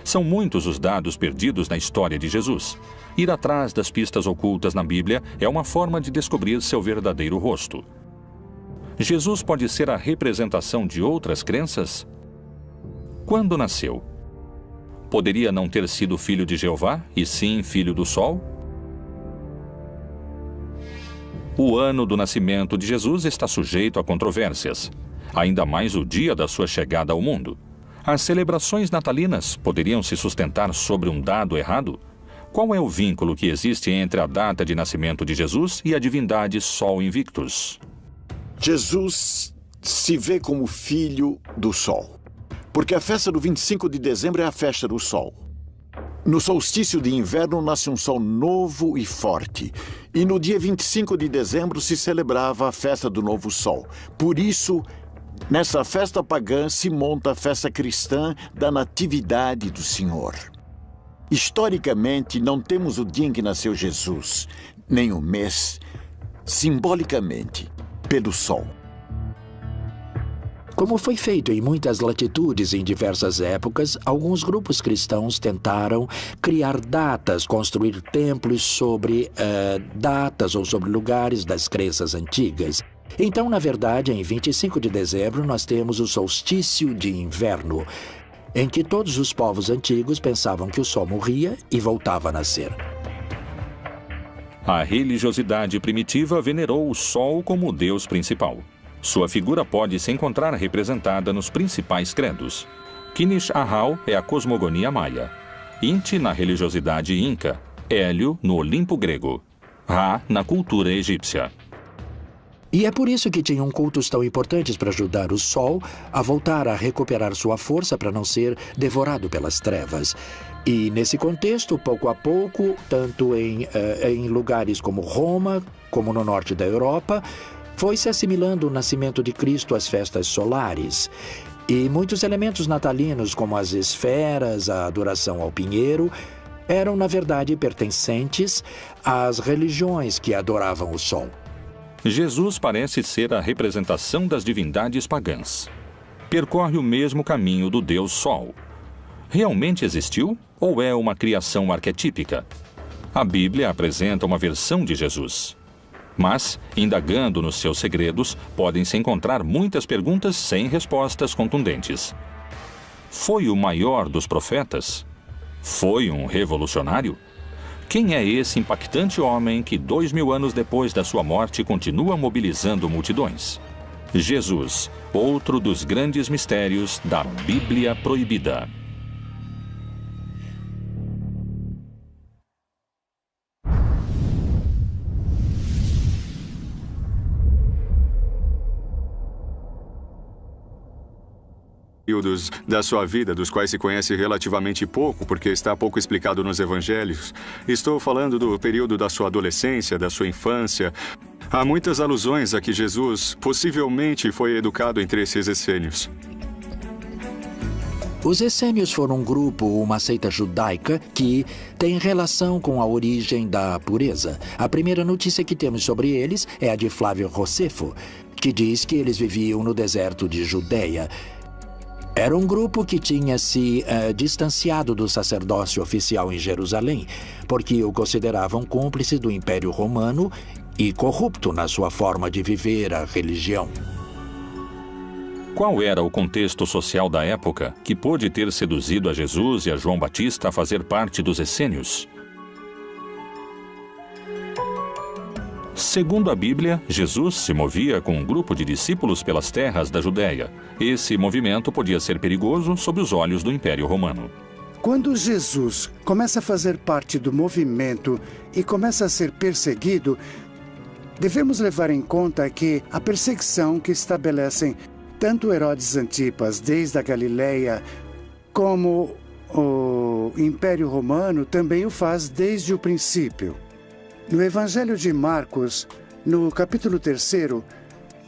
São muitos os dados perdidos na história de Jesus. Ir atrás das pistas ocultas na Bíblia é uma forma de descobrir seu verdadeiro rosto. Jesus pode ser a representação de outras crenças? Quando nasceu? Poderia não ter sido filho de Jeová, e sim filho do Sol? O ano do nascimento de Jesus está sujeito a controvérsias, ainda mais o dia da sua chegada ao mundo. As celebrações natalinas poderiam se sustentar sobre um dado errado? Qual é o vínculo que existe entre a data de nascimento de Jesus e a divindade Sol Invictus? Jesus se vê como filho do Sol. Porque a festa do 25 de dezembro é a festa do sol. No solstício de inverno nasce um sol novo e forte. E no dia 25 de dezembro se celebrava a festa do novo sol. Por isso, nessa festa pagã se monta a festa cristã da Natividade do Senhor. Historicamente, não temos o dia em que nasceu Jesus, nem o mês, simbolicamente, pelo sol. Como foi feito em muitas latitudes em diversas épocas, alguns grupos cristãos tentaram criar datas, construir templos sobre datas ou sobre lugares das crenças antigas. Então, na verdade, em 25 de dezembro, nós temos o solstício de inverno, em que todos os povos antigos pensavam que o sol morria e voltava a nascer. A religiosidade primitiva venerou o sol como o deus principal. Sua figura pode se encontrar representada nos principais credos. Kinish Ahau é a cosmogonia maia, Inti na religiosidade inca, Hélio no Olimpo grego, Ra na cultura egípcia. E é por isso que tinham cultos tão importantes para ajudar o sol a voltar a recuperar sua força para não ser devorado pelas trevas. E nesse contexto, pouco a pouco, tanto em lugares como Roma, como no norte da Europa, foi se assimilando o nascimento de Cristo às festas solares. E muitos elementos natalinos, como as esferas, a adoração ao pinheiro, eram, na verdade, pertencentes às religiões que adoravam o sol. Jesus parece ser a representação das divindades pagãs. Percorre o mesmo caminho do Deus Sol. Realmente existiu ou é uma criação arquetípica? A Bíblia apresenta uma versão de Jesus. Mas, indagando nos seus segredos, podem-se encontrar muitas perguntas sem respostas contundentes. Foi o maior dos profetas? Foi um revolucionário? Quem é esse impactante homem que 2000 anos depois da sua morte continua mobilizando multidões? Jesus, outro dos grandes mistérios da Bíblia Proibida. períodos da sua vida, dos quais se conhece relativamente pouco, porque está pouco explicado nos evangelhos. Estou falando do período da sua adolescência, da sua infância. Há muitas alusões a que Jesus possivelmente foi educado entre esses essênios. Os essênios foram um grupo, uma seita judaica, que tem relação com a origem da pureza. A primeira notícia que temos sobre eles é a de Flávio Josefo, que diz que eles viviam no deserto de Judeia. Era um grupo que tinha se distanciado do sacerdócio oficial em Jerusalém, porque o consideravam cúmplice do Império Romano e corrupto na sua forma de viver a religião. Qual era o contexto social da época que pôde ter seduzido a Jesus e a João Batista a fazer parte dos essênios? Segundo a Bíblia, Jesus se movia com um grupo de discípulos pelas terras da Judéia. Esse movimento podia ser perigoso sob os olhos do Império Romano. Quando Jesus começa a fazer parte do movimento e começa a ser perseguido, devemos levar em conta que a perseguição que estabelecem tanto Herodes Antipas, desde a Galileia, como o Império Romano, também o faz desde o princípio. No Evangelho de Marcos, no capítulo 3,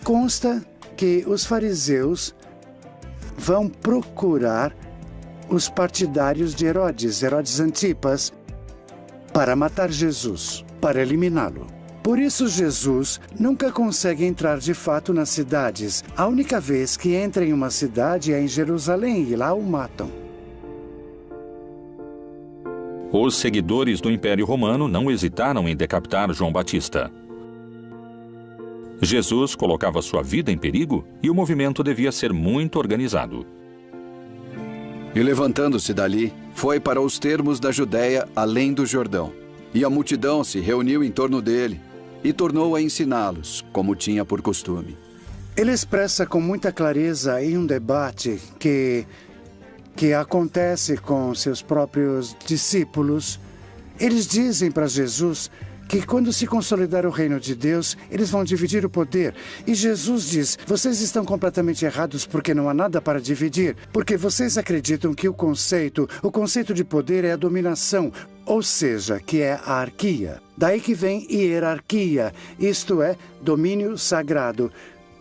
consta que os fariseus vão procurar os partidários de Herodes Antipas, para matar Jesus, para eliminá-lo. Por isso, Jesus nunca consegue entrar de fato nas cidades. A única vez que entra em uma cidade é em Jerusalém e lá o matam. Os seguidores do Império Romano não hesitaram em decapitar João Batista. Jesus colocava sua vida em perigo e o movimento devia ser muito organizado. E levantando-se dali, foi para os termos da Judéia, além do Jordão. E a multidão se reuniu em torno dele e tornou a ensiná-los, como tinha por costume. Ele expressa com muita clareza em um debate que acontece com seus próprios discípulos. Eles dizem para Jesus que quando se consolidar o reino de Deus, eles vão dividir o poder. E Jesus diz, vocês estão completamente errados porque não há nada para dividir. Porque vocês acreditam que o conceito de poder é a dominação, ou seja, que é a arquia. Daí que vem hierarquia, isto é, domínio sagrado.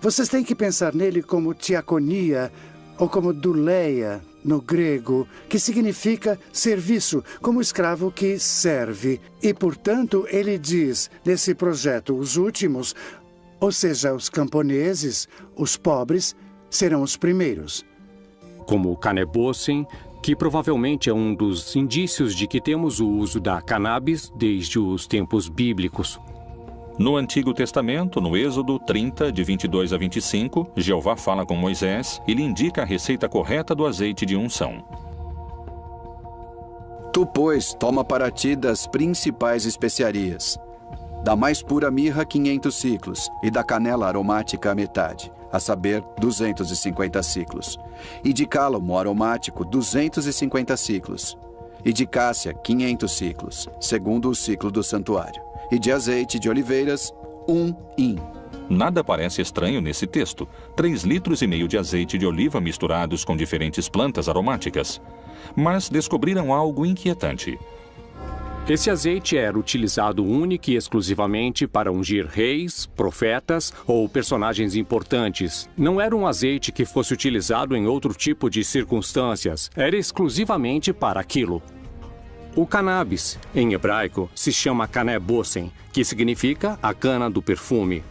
Vocês têm que pensar nele como diaconia ou como douleia, no grego, que significa serviço, como escravo que serve. E, portanto, ele diz, nesse projeto, os últimos, ou seja, os camponeses, os pobres, serão os primeiros. Como o canebossem, que provavelmente é um dos indícios de que temos o uso da cannabis desde os tempos bíblicos. No Antigo Testamento, no Êxodo 30, de 22 a 25, Jeová fala com Moisés e lhe indica a receita correta do azeite de unção. Tu, pois, toma para ti das principais especiarias. Da mais pura mirra, 500 ciclos, e da canela aromática a metade, a saber, 250 ciclos. E de cálamo aromático, 250 ciclos. E de cássia, 500 ciclos, segundo o ciclo do santuário. E de azeite de oliveiras, 1 hin. Nada parece estranho nesse texto. 3,5 litros de azeite de oliva misturados com diferentes plantas aromáticas. Mas descobriram algo inquietante. Esse azeite era utilizado única e exclusivamente para ungir reis, profetas ou personagens importantes. Não era um azeite que fosse utilizado em outro tipo de circunstâncias. Era exclusivamente para aquilo. O cannabis, em hebraico, se chama canebossem, que significa a cana do perfume.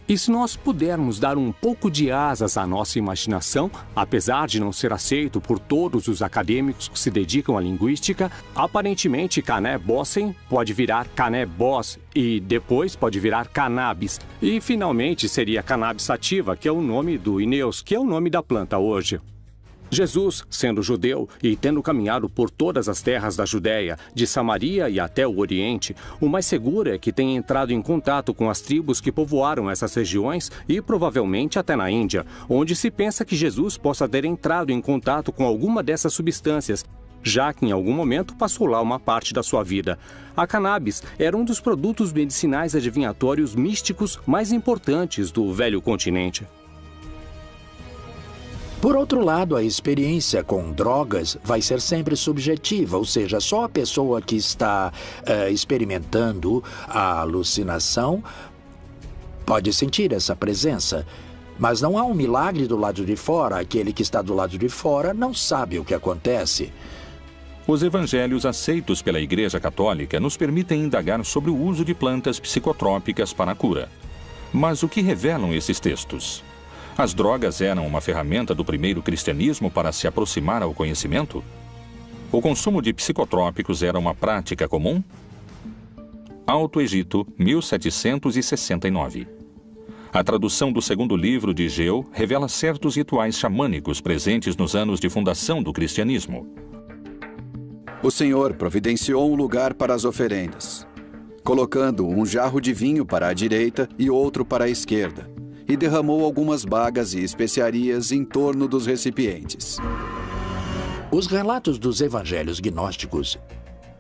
E se nós pudermos dar um pouco de asas à nossa imaginação, apesar de não ser aceito por todos os acadêmicos que se dedicam à linguística, aparentemente canebossem pode virar canebós e depois pode virar cannabis. E finalmente seria cannabis sativa, que é o nome do Ineus, que é o nome da planta hoje. Jesus, sendo judeu e tendo caminhado por todas as terras da Judéia, de Samaria e até o Oriente, o mais seguro é que tenha entrado em contato com as tribos que povoaram essas regiões e provavelmente até na Índia, onde se pensa que Jesus possa ter entrado em contato com alguma dessas substâncias, já que em algum momento passou lá uma parte da sua vida. A cannabis era um dos produtos medicinais adivinhatórios místicos mais importantes do velho continente. Por outro lado, a experiência com drogas vai ser sempre subjetiva, ou seja, só a pessoa que está experimentando a alucinação pode sentir essa presença. Mas não há um milagre do lado de fora. Aquele que está do lado de fora não sabe o que acontece. Os evangelhos aceitos pela Igreja Católica nos permitem indagar sobre o uso de plantas psicotrópicas para a cura. Mas o que revelam esses textos? As drogas eram uma ferramenta do primeiro cristianismo para se aproximar ao conhecimento? O consumo de psicotrópicos era uma prática comum? Alto Egito, 1769. A tradução do segundo livro de Geu revela certos rituais xamânicos presentes nos anos de fundação do cristianismo. O Senhor providenciou um lugar para as oferendas, colocando um jarro de vinho para a direita e outro para a esquerda, e derramou algumas bagas e especiarias em torno dos recipientes. Os relatos dos evangelhos gnósticos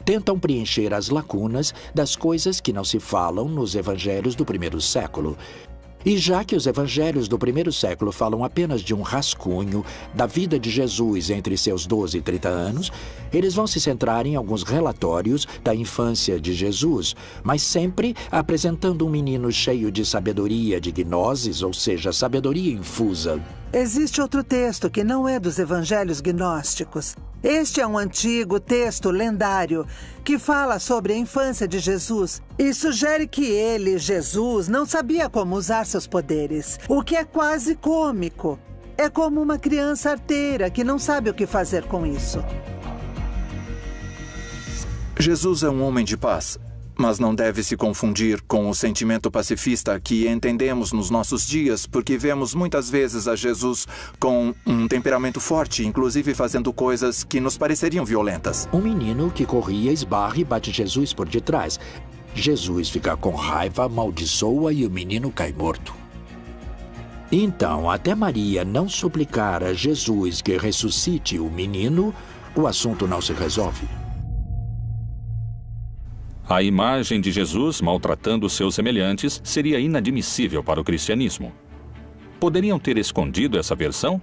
tentam preencher as lacunas das coisas que não se falam nos evangelhos do primeiro século. E já que os evangelhos do primeiro século falam apenas de um rascunho da vida de Jesus entre seus 12 e 30 anos, eles vão se centrar em alguns relatórios da infância de Jesus, mas sempre apresentando um menino cheio de sabedoria de gnoses, ou seja, sabedoria infusa. Existe outro texto que não é dos evangelhos gnósticos. Este é um antigo texto lendário que fala sobre a infância de Jesus e sugere que ele, Jesus, não sabia como usar seus poderes, o que é quase cômico. É como uma criança arteira que não sabe o que fazer com isso. Jesus é um homem de paz, mas não deve se confundir com o sentimento pacifista que entendemos nos nossos dias, porque vemos muitas vezes a Jesus com um temperamento forte, inclusive fazendo coisas que nos pareceriam violentas. Um menino que corria, esbarra e bate Jesus por detrás. Jesus fica com raiva, amaldiçoa e o menino cai morto. Então, até Maria não suplicar a Jesus que ressuscite o menino, o assunto não se resolve. A imagem de Jesus maltratando seus semelhantes seria inadmissível para o cristianismo. Poderiam ter escondido essa versão?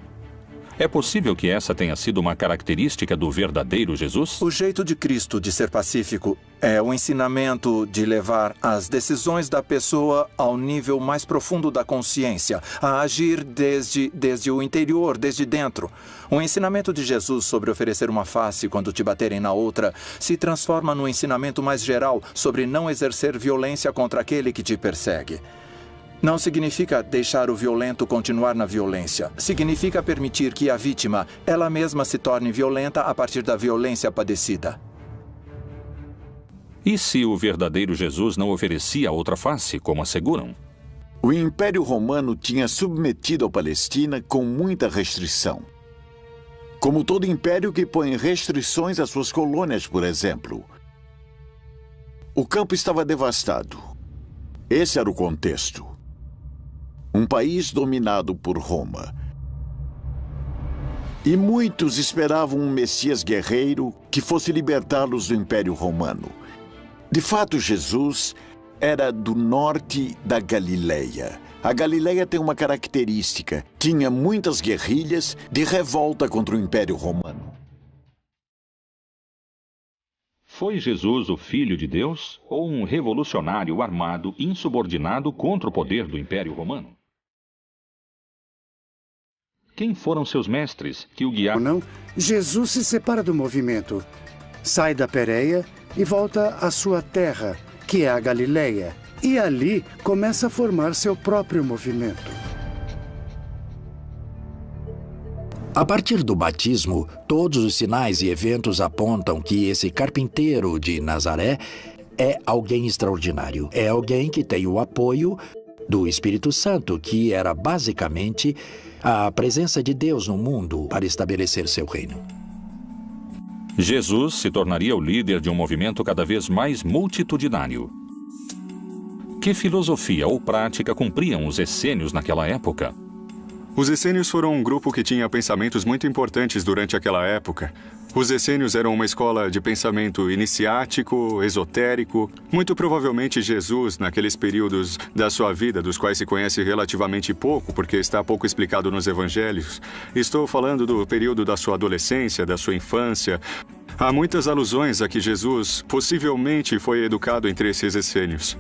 É possível que essa tenha sido uma característica do verdadeiro Jesus? O jeito de Cristo de ser pacífico é o ensinamento de levar as decisões da pessoa ao nível mais profundo da consciência, a agir desde o interior, desde dentro. O ensinamento de Jesus sobre oferecer uma face quando te baterem na outra se transforma num ensinamento mais geral sobre não exercer violência contra aquele que te persegue. Não significa deixar o violento continuar na violência. Significa permitir que a vítima, ela mesma, se torne violenta a partir da violência padecida. E se o verdadeiro Jesus não oferecia outra face, como asseguram? O Império Romano tinha submetido a Palestina com muita restrição. Como todo império que põe restrições às suas colônias, por exemplo. O campo estava devastado. Esse era o contexto. Um país dominado por Roma. E muitos esperavam um Messias guerreiro que fosse libertá-los do Império Romano. De fato, Jesus era do norte da Galileia. A Galileia tem uma característica: tinha muitas guerrilhas de revolta contra o Império Romano. Foi Jesus o Filho de Deus ou um revolucionário armado insubordinado contra o poder do Império Romano? Quem foram seus mestres que o guiaram? Não, Jesus se separa do movimento, sai da Pérea e volta à sua terra, que é a Galileia, e ali começa a formar seu próprio movimento. A partir do batismo, todos os sinais e eventos apontam que esse carpinteiro de Nazaré é alguém extraordinário. É alguém que tem o apoio do Espírito Santo, que era basicamente a presença de Deus no mundo para estabelecer seu reino. Jesus se tornaria o líder de um movimento cada vez mais multitudinário. Que filosofia ou prática cumpriam os essênios naquela época? Os essênios foram um grupo que tinha pensamentos muito importantes durante aquela época. Os essênios eram uma escola de pensamento iniciático, esotérico. Muito provavelmente Jesus, naqueles períodos da sua vida, dos quais se conhece relativamente pouco, porque está pouco explicado nos evangelhos. Estou falando do período da sua adolescência, da sua infância. Há muitas alusões a que Jesus possivelmente foi educado entre esses essênios.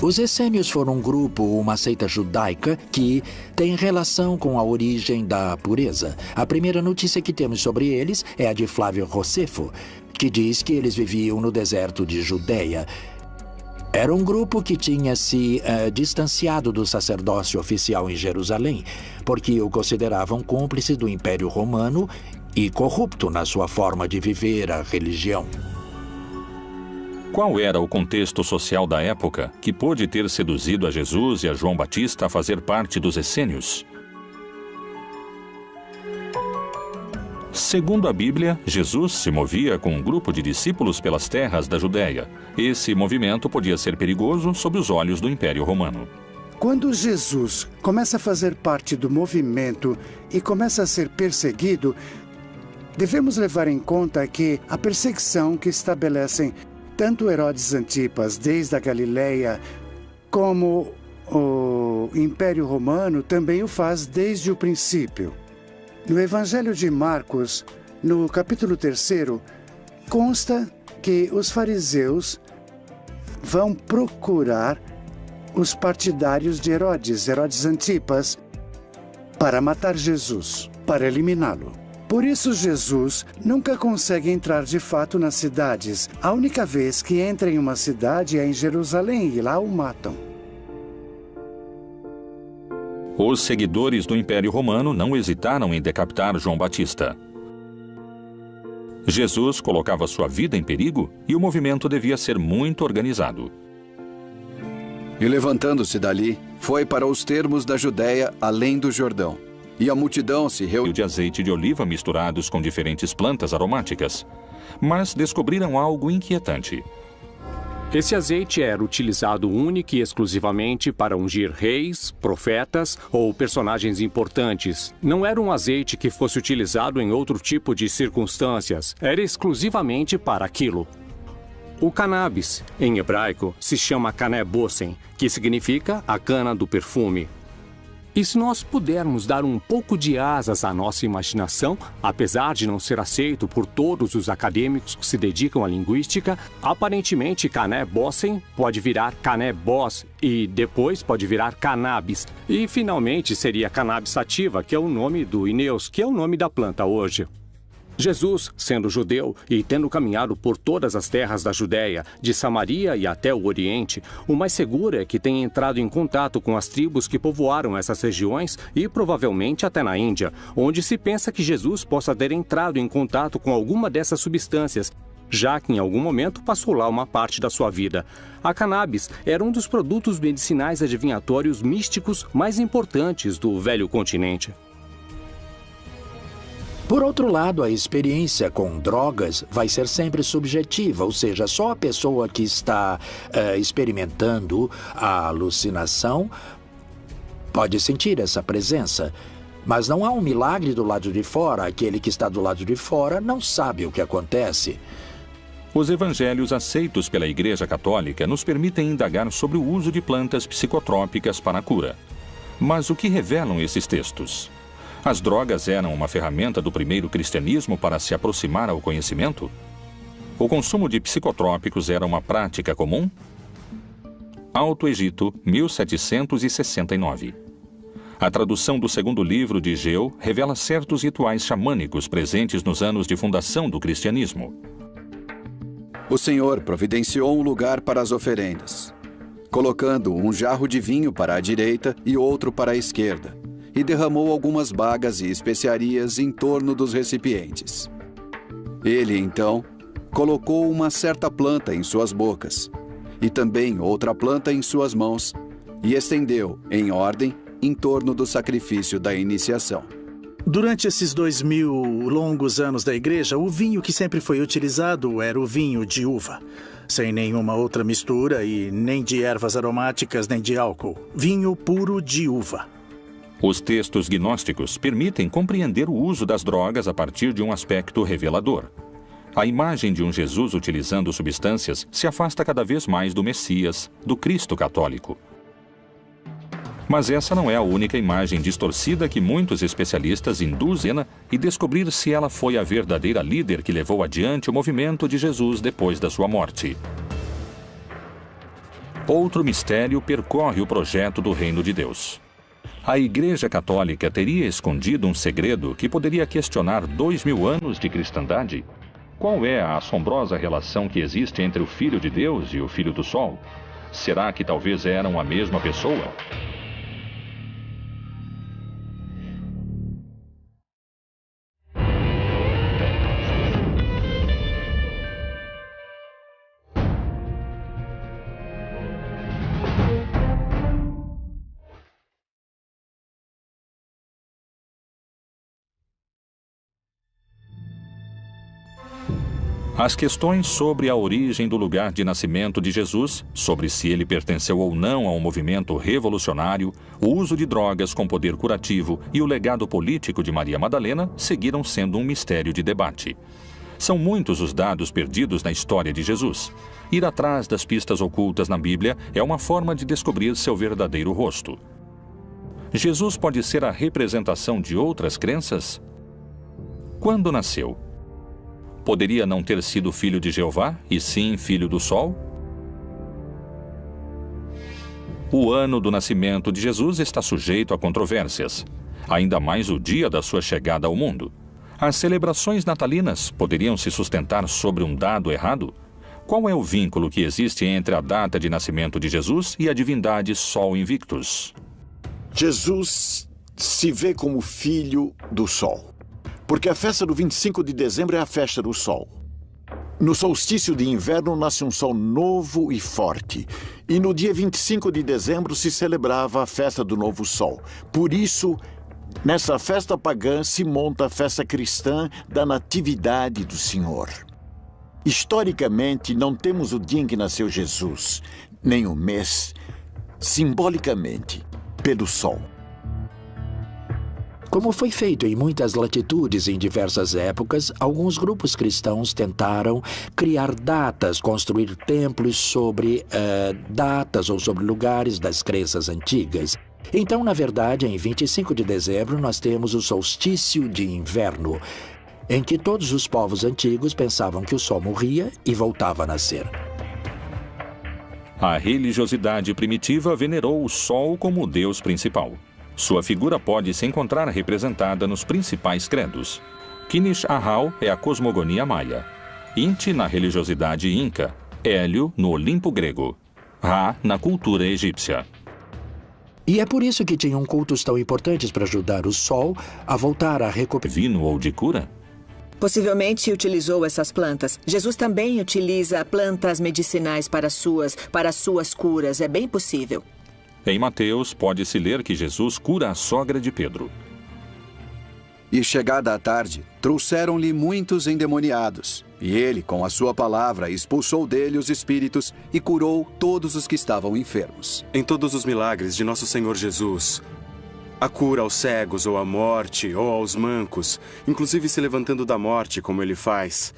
Os essênios foram um grupo, uma seita judaica, que tem relação com a origem da pureza. A primeira notícia que temos sobre eles é a de Flávio Josefo, que diz que eles viviam no deserto de Judeia. Era um grupo que tinha se distanciado do sacerdócio oficial em Jerusalém, porque o consideravam cúmplice do Império Romano e corrupto na sua forma de viver a religião. Qual era o contexto social da época que pôde ter seduzido a Jesus e a João Batista a fazer parte dos essênios? Segundo a Bíblia, Jesus se movia com um grupo de discípulos pelas terras da Judéia. Esse movimento podia ser perigoso sob os olhos do Império Romano. Quando Jesus começa a fazer parte do movimento e começa a ser perseguido, devemos levar em conta que a perseguição que estabelecem tanto Herodes Antipas, desde a Galileia, como o Império Romano também o faz desde o princípio. No Evangelho de Marcos, no capítulo 3, consta que os fariseus vão procurar os partidários de Herodes Antipas, para matar Jesus, para eliminá-lo. Por isso, Jesus nunca consegue entrar de fato nas cidades. A única vez que entra em uma cidade é em Jerusalém e lá o matam. Os seguidores do Império Romano não hesitaram em decapitar João Batista. Jesus colocava sua vida em perigo e o movimento devia ser muito organizado. E levantando-se dali, foi para os termos da Judéia, além do Jordão. E a multidão se reuniu de azeite de oliva misturados com diferentes plantas aromáticas. Mas descobriram algo inquietante. Esse azeite era utilizado única e exclusivamente para ungir reis, profetas ou personagens importantes. Não era um azeite que fosse utilizado em outro tipo de circunstâncias. Era exclusivamente para aquilo. O cannabis, em hebraico, se chama cané bossen, que significa a cana do perfume. E se nós pudermos dar um pouco de asas à nossa imaginação, apesar de não ser aceito por todos os acadêmicos que se dedicam à linguística, aparentemente cané bossen pode virar cané boss e depois pode virar cannabis. E finalmente seria cannabis sativa, que é o nome do Ineus, que é o nome da planta hoje. Jesus, sendo judeu e tendo caminhado por todas as terras da Judéia, de Samaria e até o Oriente, o mais seguro é que tenha entrado em contato com as tribos que povoaram essas regiões e provavelmente até na Índia, onde se pensa que Jesus possa ter entrado em contato com alguma dessas substâncias, já que em algum momento passou lá uma parte da sua vida. A cannabis era um dos produtos medicinais adivinhatórios místicos mais importantes do velho continente. Por outro lado, a experiência com drogas vai ser sempre subjetiva, ou seja, só a pessoa que está experimentando a alucinação pode sentir essa presença. Mas não há um milagre do lado de fora. Aquele que está do lado de fora não sabe o que acontece. Os evangelhos aceitos pela Igreja Católica nos permitem indagar sobre o uso de plantas psicotrópicas para a cura. Mas o que revelam esses textos? As drogas eram uma ferramenta do primeiro cristianismo para se aproximar ao conhecimento? O consumo de psicotrópicos era uma prática comum? Alto Egito, 1769. A tradução do segundo livro de Geu revela certos rituais xamânicos presentes nos anos de fundação do cristianismo. O Senhor providenciou um lugar para as oferendas, colocando um jarro de vinho para a direita e outro para a esquerda, e derramou algumas bagas e especiarias em torno dos recipientes. Ele, então, colocou uma certa planta em suas bocas, e também outra planta em suas mãos, e estendeu, em ordem, em torno do sacrifício da iniciação. Durante esses 2000 longos anos da igreja, o vinho que sempre foi utilizado era o vinho de uva, sem nenhuma outra mistura e nem de ervas aromáticas nem de álcool. Vinho puro de uva. Os textos gnósticos permitem compreender o uso das drogas a partir de um aspecto revelador. A imagem de um Jesus utilizando substâncias se afasta cada vez mais do Messias, do Cristo católico. Mas essa não é a única imagem distorcida que muitos especialistas induzem e descobrir se ela foi a verdadeira líder que levou adiante o movimento de Jesus depois da sua morte. Outro mistério percorre o projeto do Reino de Deus. A Igreja Católica teria escondido um segredo que poderia questionar 2000 anos de cristandade? Qual é a assombrosa relação que existe entre o Filho de Deus e o Filho do Sol? Será que talvez eram a mesma pessoa? As questões sobre a origem do lugar de nascimento de Jesus, sobre se ele pertenceu ou não a um movimento revolucionário, o uso de drogas com poder curativo e o legado político de Maria Madalena seguiram sendo um mistério de debate. São muitos os dados perdidos na história de Jesus. Ir atrás das pistas ocultas na Bíblia é uma forma de descobrir seu verdadeiro rosto. Jesus pode ser a representação de outras crenças? Quando nasceu? Poderia não ter sido filho de Jeová, e sim filho do Sol? O ano do nascimento de Jesus está sujeito a controvérsias, ainda mais o dia da sua chegada ao mundo. As celebrações natalinas poderiam se sustentar sobre um dado errado? Qual é o vínculo que existe entre a data de nascimento de Jesus e a divindade Sol Invictus? Jesus se vê como filho do Sol. Porque a festa do 25 de dezembro é a festa do Sol. No solstício de inverno nasce um sol novo e forte. E no dia 25 de dezembro se celebrava a festa do novo sol. Por isso, nessa festa pagã se monta a festa cristã da Natividade do Senhor. Historicamente, não temos o dia em que nasceu Jesus, nem o mês, simbolicamente, pelo sol. Como foi feito em muitas latitudes em diversas épocas, alguns grupos cristãos tentaram criar datas, construir templos sobre datas ou sobre lugares das crenças antigas. Então, na verdade, em 25 de dezembro, nós temos o solstício de inverno, em que todos os povos antigos pensavam que o sol morria e voltava a nascer. A religiosidade primitiva venerou o sol como o deus principal. Sua figura pode se encontrar representada nos principais credos. Kinish Ahau é a cosmogonia maia, Inti na religiosidade inca, Hélio no Olimpo grego, Ra na cultura egípcia. E é por isso que tinham cultos tão importantes para ajudar o sol a voltar a recuperar. Divino ou de cura? Possivelmente utilizou essas plantas. Jesus também utiliza plantas medicinais para suas curas. É bem possível. Em Mateus, pode-se ler que Jesus cura a sogra de Pedro. E chegada a tarde, trouxeram-lhe muitos endemoniados. E ele, com a sua palavra, expulsou dele os espíritos e curou todos os que estavam enfermos. Em todos os milagres de nosso Senhor Jesus, a cura aos cegos ou à morte ou aos mancos, inclusive se levantando da morte como ele faz.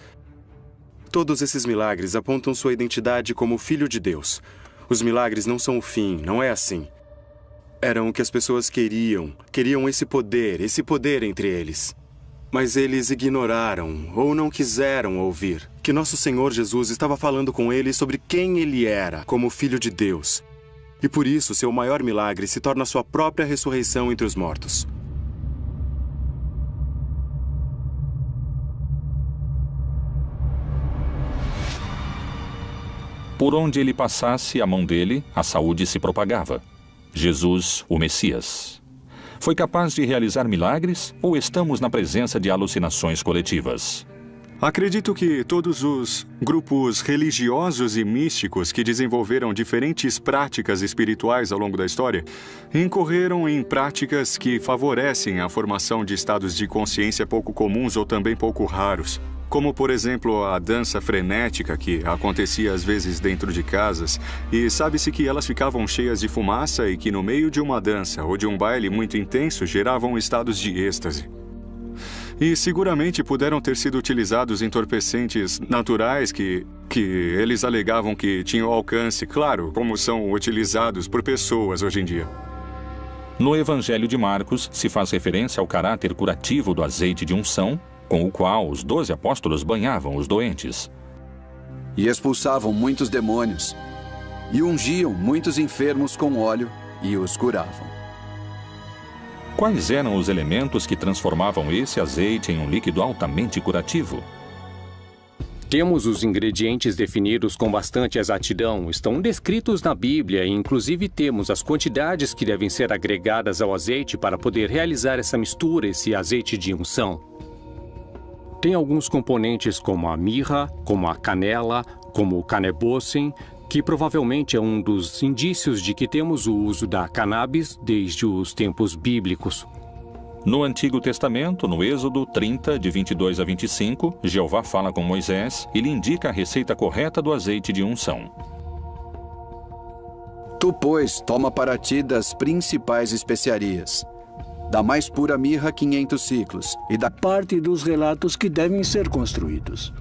Todos esses milagres apontam sua identidade como Filho de Deus. Os milagres não são o fim, não é assim. Eram o que as pessoas queriam esse poder entre eles. Mas eles ignoraram ou não quiseram ouvir que nosso Senhor Jesus estava falando com eles sobre quem ele era como Filho de Deus. E por isso, seu maior milagre se torna sua própria ressurreição entre os mortos. Por onde ele passasse a mão dele, a saúde se propagava. Jesus, o Messias. Foi capaz de realizar milagres ou estamos na presença de alucinações coletivas? Acredito que todos os grupos religiosos e místicos que desenvolveram diferentes práticas espirituais ao longo da história incorreram em práticas que favorecem a formação de estados de consciência pouco comuns ou também pouco raros. como, por exemplo, a dança frenética que acontecia às vezes dentro de casas, e sabe-se que elas ficavam cheias de fumaça e que no meio de uma dança ou de um baile muito intenso geravam estados de êxtase. E seguramente puderam ter sido utilizados entorpecentes naturais que eles alegavam que tinham alcance, claro, como são utilizados por pessoas hoje em dia. No Evangelho de Marcos, se faz referência ao caráter curativo do azeite de unção, com o qual os 12 apóstolos banhavam os doentes. E expulsavam muitos demônios, e ungiam muitos enfermos com óleo e os curavam. Quais eram os elementos que transformavam esse azeite em um líquido altamente curativo? Temos os ingredientes definidos com bastante exatidão, estão descritos na Bíblia e inclusive temos as quantidades que devem ser agregadas ao azeite para poder realizar essa mistura, esse azeite de unção. Tem alguns componentes como a mirra, como a canela, como o canebossem, que provavelmente é um dos indícios de que temos o uso da cannabis desde os tempos bíblicos. No Antigo Testamento, no Êxodo 30, de 22 a 25, Jeová fala com Moisés e lhe indica a receita correta do azeite de unção. Tu, pois, toma para ti das principais especiarias. Da mais pura mirra 500 ciclos, e da parte dos relatos que devem ser construídos.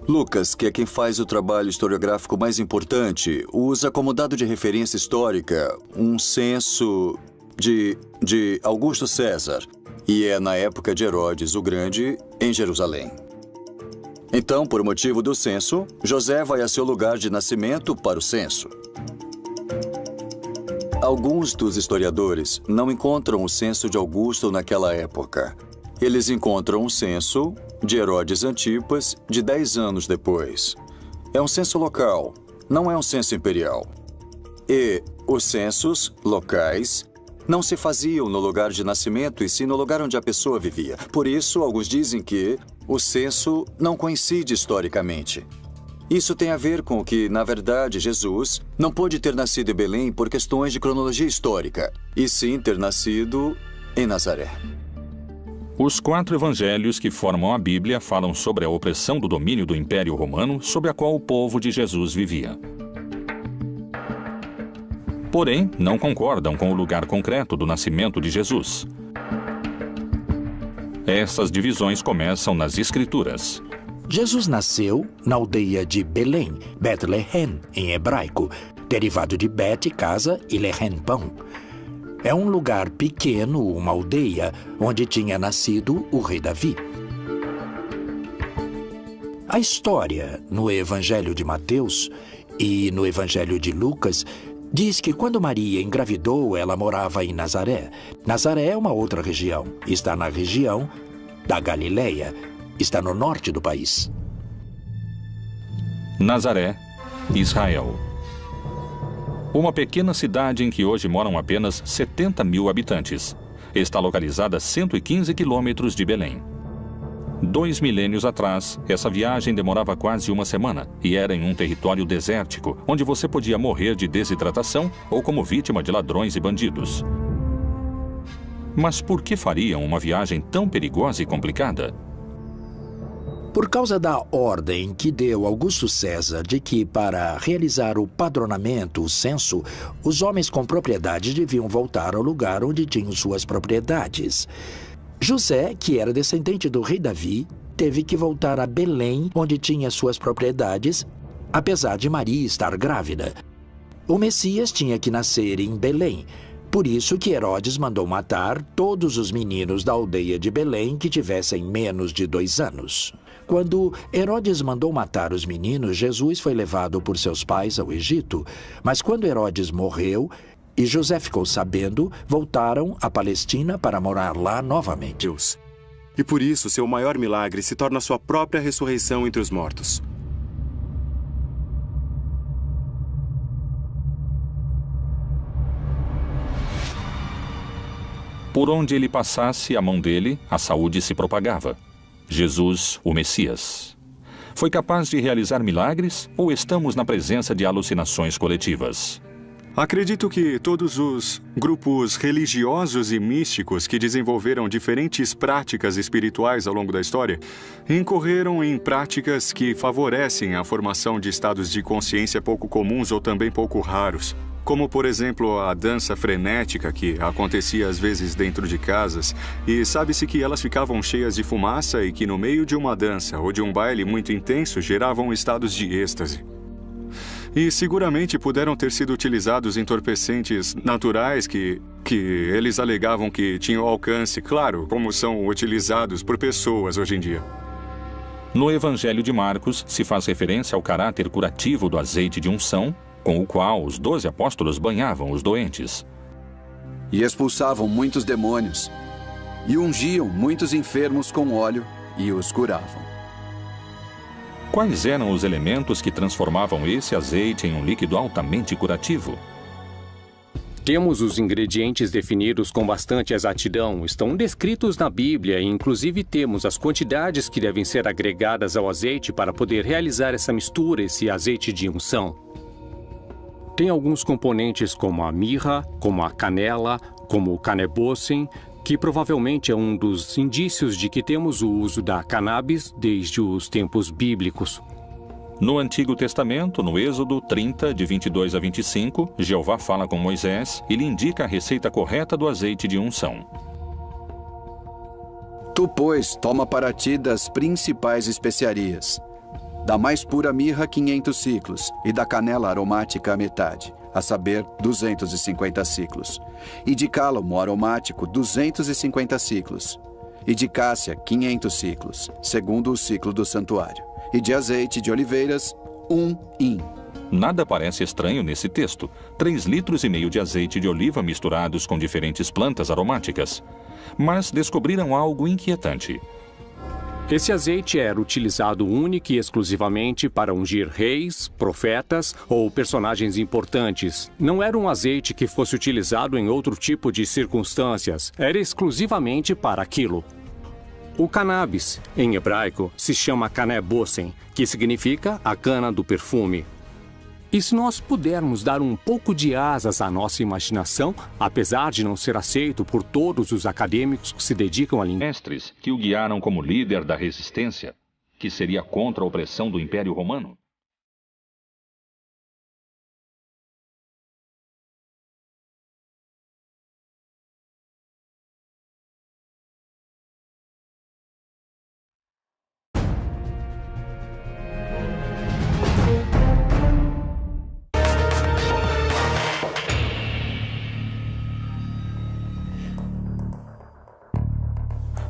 Lucas, que é quem faz o trabalho historiográfico mais importante, usa como dado de referência histórica um censo de Augusto César, e é na época de Herodes o Grande, em Jerusalém. Então, por motivo do censo, José vai a seu lugar de nascimento para o censo. Alguns dos historiadores não encontram o censo de Augusto naquela época. Eles encontram um censo de Herodes Antipas de 10 anos depois. É um censo local, não é um censo imperial. E os censos locais não se faziam no lugar de nascimento e sim no lugar onde a pessoa vivia. Por isso, alguns dizem que o censo não coincide historicamente. Isso tem a ver com que, na verdade, Jesus não pôde ter nascido em Belém por questões de cronologia histórica, e sim ter nascido em Nazaré. Os 4 evangelhos que formam a Bíblia falam sobre a opressão do domínio do Império Romano sobre a qual o povo de Jesus vivia. Porém, não concordam com o lugar concreto do nascimento de Jesus. Essas divisões começam nas Escrituras. Jesus nasceu na aldeia de Belém, Bethlehem, em hebraico, derivado de Bet, casa, e Lehem, pão. É um lugar pequeno, uma aldeia, onde tinha nascido o rei Davi. A história, no Evangelho de Mateus e no Evangelho de Lucas, diz que quando Maria engravidou, ela morava em Nazaré. Nazaré é uma outra região. Está na região da Galileia. Está no norte do país. Nazaré, Israel. Uma pequena cidade em que hoje moram apenas 70 mil habitantes. Está localizada a 115 quilômetros de Belém. 2 milênios atrás, essa viagem demorava quase uma semana e era em um território desértico, onde você podia morrer de desidratação ou como vítima de ladrões e bandidos. Mas por que fariam uma viagem tão perigosa e complicada? Por causa da ordem que deu Augusto César de que, para realizar o padronamento, o censo, os homens com propriedade deviam voltar ao lugar onde tinham suas propriedades. José, que era descendente do rei Davi, teve que voltar a Belém, onde tinha suas propriedades, apesar de Maria estar grávida. O Messias tinha que nascer em Belém. Por isso que Herodes mandou matar todos os meninos da aldeia de Belém que tivessem menos de 2 anos. Quando Herodes mandou matar os meninos, Jesus foi levado por seus pais ao Egito. Mas quando Herodes morreu e José ficou sabendo, voltaram à Palestina para morar lá novamente. Deus. E por isso, seu maior milagre se torna sua própria ressurreição entre os mortos. Por onde ele passasse a mão dele, a saúde se propagava. Jesus, o Messias. Foi capaz de realizar milagres ou estamos na presença de alucinações coletivas? Acredito que todos os grupos religiosos e místicos que desenvolveram diferentes práticas espirituais ao longo da história incorreram em práticas que favorecem a formação de estados de consciência pouco comuns ou também pouco raros, como, por exemplo, a dança frenética que acontecia às vezes dentro de casas, e sabe-se que elas ficavam cheias de fumaça e que no meio de uma dança ou de um baile muito intenso geravam estados de êxtase. E seguramente puderam ter sido utilizados entorpecentes naturais que eles alegavam que tinham alcance, claro, como são utilizados por pessoas hoje em dia. No Evangelho de Marcos, se faz referência ao caráter curativo do azeite de unção, com o qual os 12 apóstolos banhavam os doentes. E expulsavam muitos demônios, e ungiam muitos enfermos com óleo e os curavam. Quais eram os elementos que transformavam esse azeite em um líquido altamente curativo? Temos os ingredientes definidos com bastante exatidão, estão descritos na Bíblia e inclusive temos as quantidades que devem ser agregadas ao azeite para poder realizar essa mistura, esse azeite de unção. Tem alguns componentes como a mirra, como a canela, como o canebossem, que provavelmente é um dos indícios de que temos o uso da cannabis desde os tempos bíblicos. No Antigo Testamento, no Êxodo 30, de 22 a 25, Jeová fala com Moisés e lhe indica a receita correta do azeite de unção. Tu, pois, toma para ti das principais especiarias. Da mais pura mirra, 500 ciclos, e da canela aromática a metade, a saber, 250 ciclos. E de cálamo aromático, 250 ciclos. E de cássia, 500 ciclos, segundo o ciclo do santuário. E de azeite de oliveiras, 1 hin. Nada parece estranho nesse texto. 3,5 litros de azeite de oliva misturados com diferentes plantas aromáticas. Mas descobriram algo inquietante. Esse azeite era utilizado única e exclusivamente para ungir reis, profetas ou personagens importantes. Não era um azeite que fosse utilizado em outro tipo de circunstâncias. Era exclusivamente para aquilo. O cannabis, em hebraico, se chama canebossem, que significa a cana do perfume. E se nós pudermos dar um pouco de asas à nossa imaginação, apesar de não ser aceito por todos os acadêmicos que se dedicam à língua, mestres que o guiaram como líder da resistência, que seria contra a opressão do Império Romano.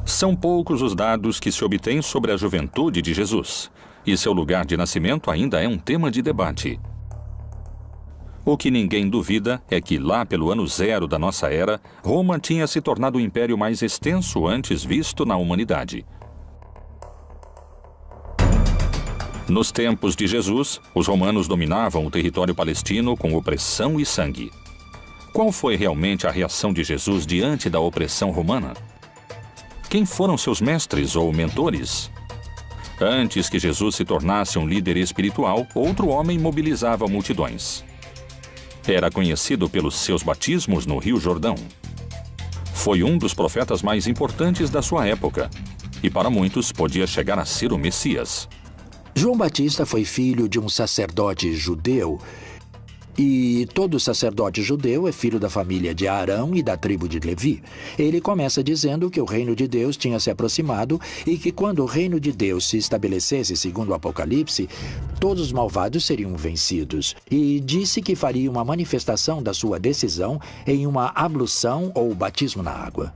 São poucos os dados que se obtêm sobre a juventude de Jesus, e seu lugar de nascimento ainda é um tema de debate. O que ninguém duvida é que lá pelo ano 0 da nossa era, Roma tinha se tornado o império mais extenso antes visto na humanidade. Nos tempos de Jesus, os romanos dominavam o território palestino com opressão e sangue. Qual foi realmente a reação de Jesus diante da opressão romana? Quem foram seus mestres ou mentores? Antes que Jesus se tornasse um líder espiritual, outro homem mobilizava multidões. Era conhecido pelos seus batismos no Rio Jordão. Foi um dos profetas mais importantes da sua época, e para muitos podia chegar a ser o Messias. João Batista foi filho de um sacerdote judeu, e todo sacerdote judeu é filho da família de Arão e da tribo de Levi. Ele começa dizendo que o reino de Deus tinha se aproximado e que quando o reino de Deus se estabelecesse segundo o Apocalipse, todos os malvados seriam vencidos. E disse que faria uma manifestação da sua decisão em uma ablução ou batismo na água.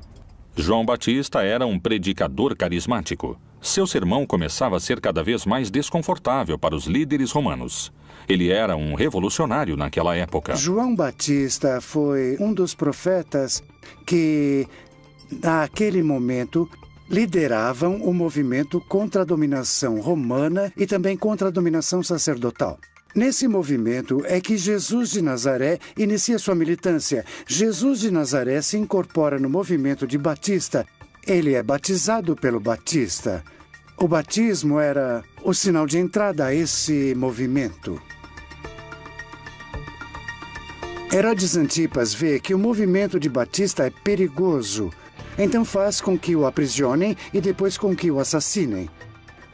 João Batista era um predicador carismático. Seu sermão começava a ser cada vez mais desconfortável para os líderes romanos. Ele era um revolucionário naquela época. João Batista foi um dos profetas que, naquele momento, lideravam o movimento contra a dominação romana e também contra a dominação sacerdotal. Nesse movimento é que Jesus de Nazaré inicia sua militância. Jesus de Nazaré se incorpora no movimento de Batista. Ele é batizado pelo Batista. O batismo era o sinal de entrada a esse movimento. Herodes Antipas vê que o movimento de Batista é perigoso, então faz com que o aprisionem e depois com que o assassinem.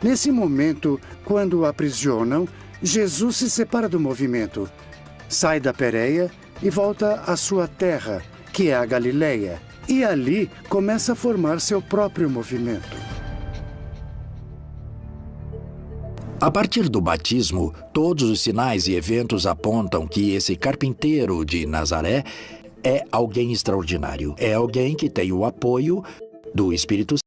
Nesse momento, quando o aprisionam, Jesus se separa do movimento, sai da Pérea e volta à sua terra, que é a Galileia, e ali começa a formar seu próprio movimento. A partir do batismo, todos os sinais e eventos apontam que esse carpinteiro de Nazaré é alguém extraordinário. É alguém que tem o apoio do Espírito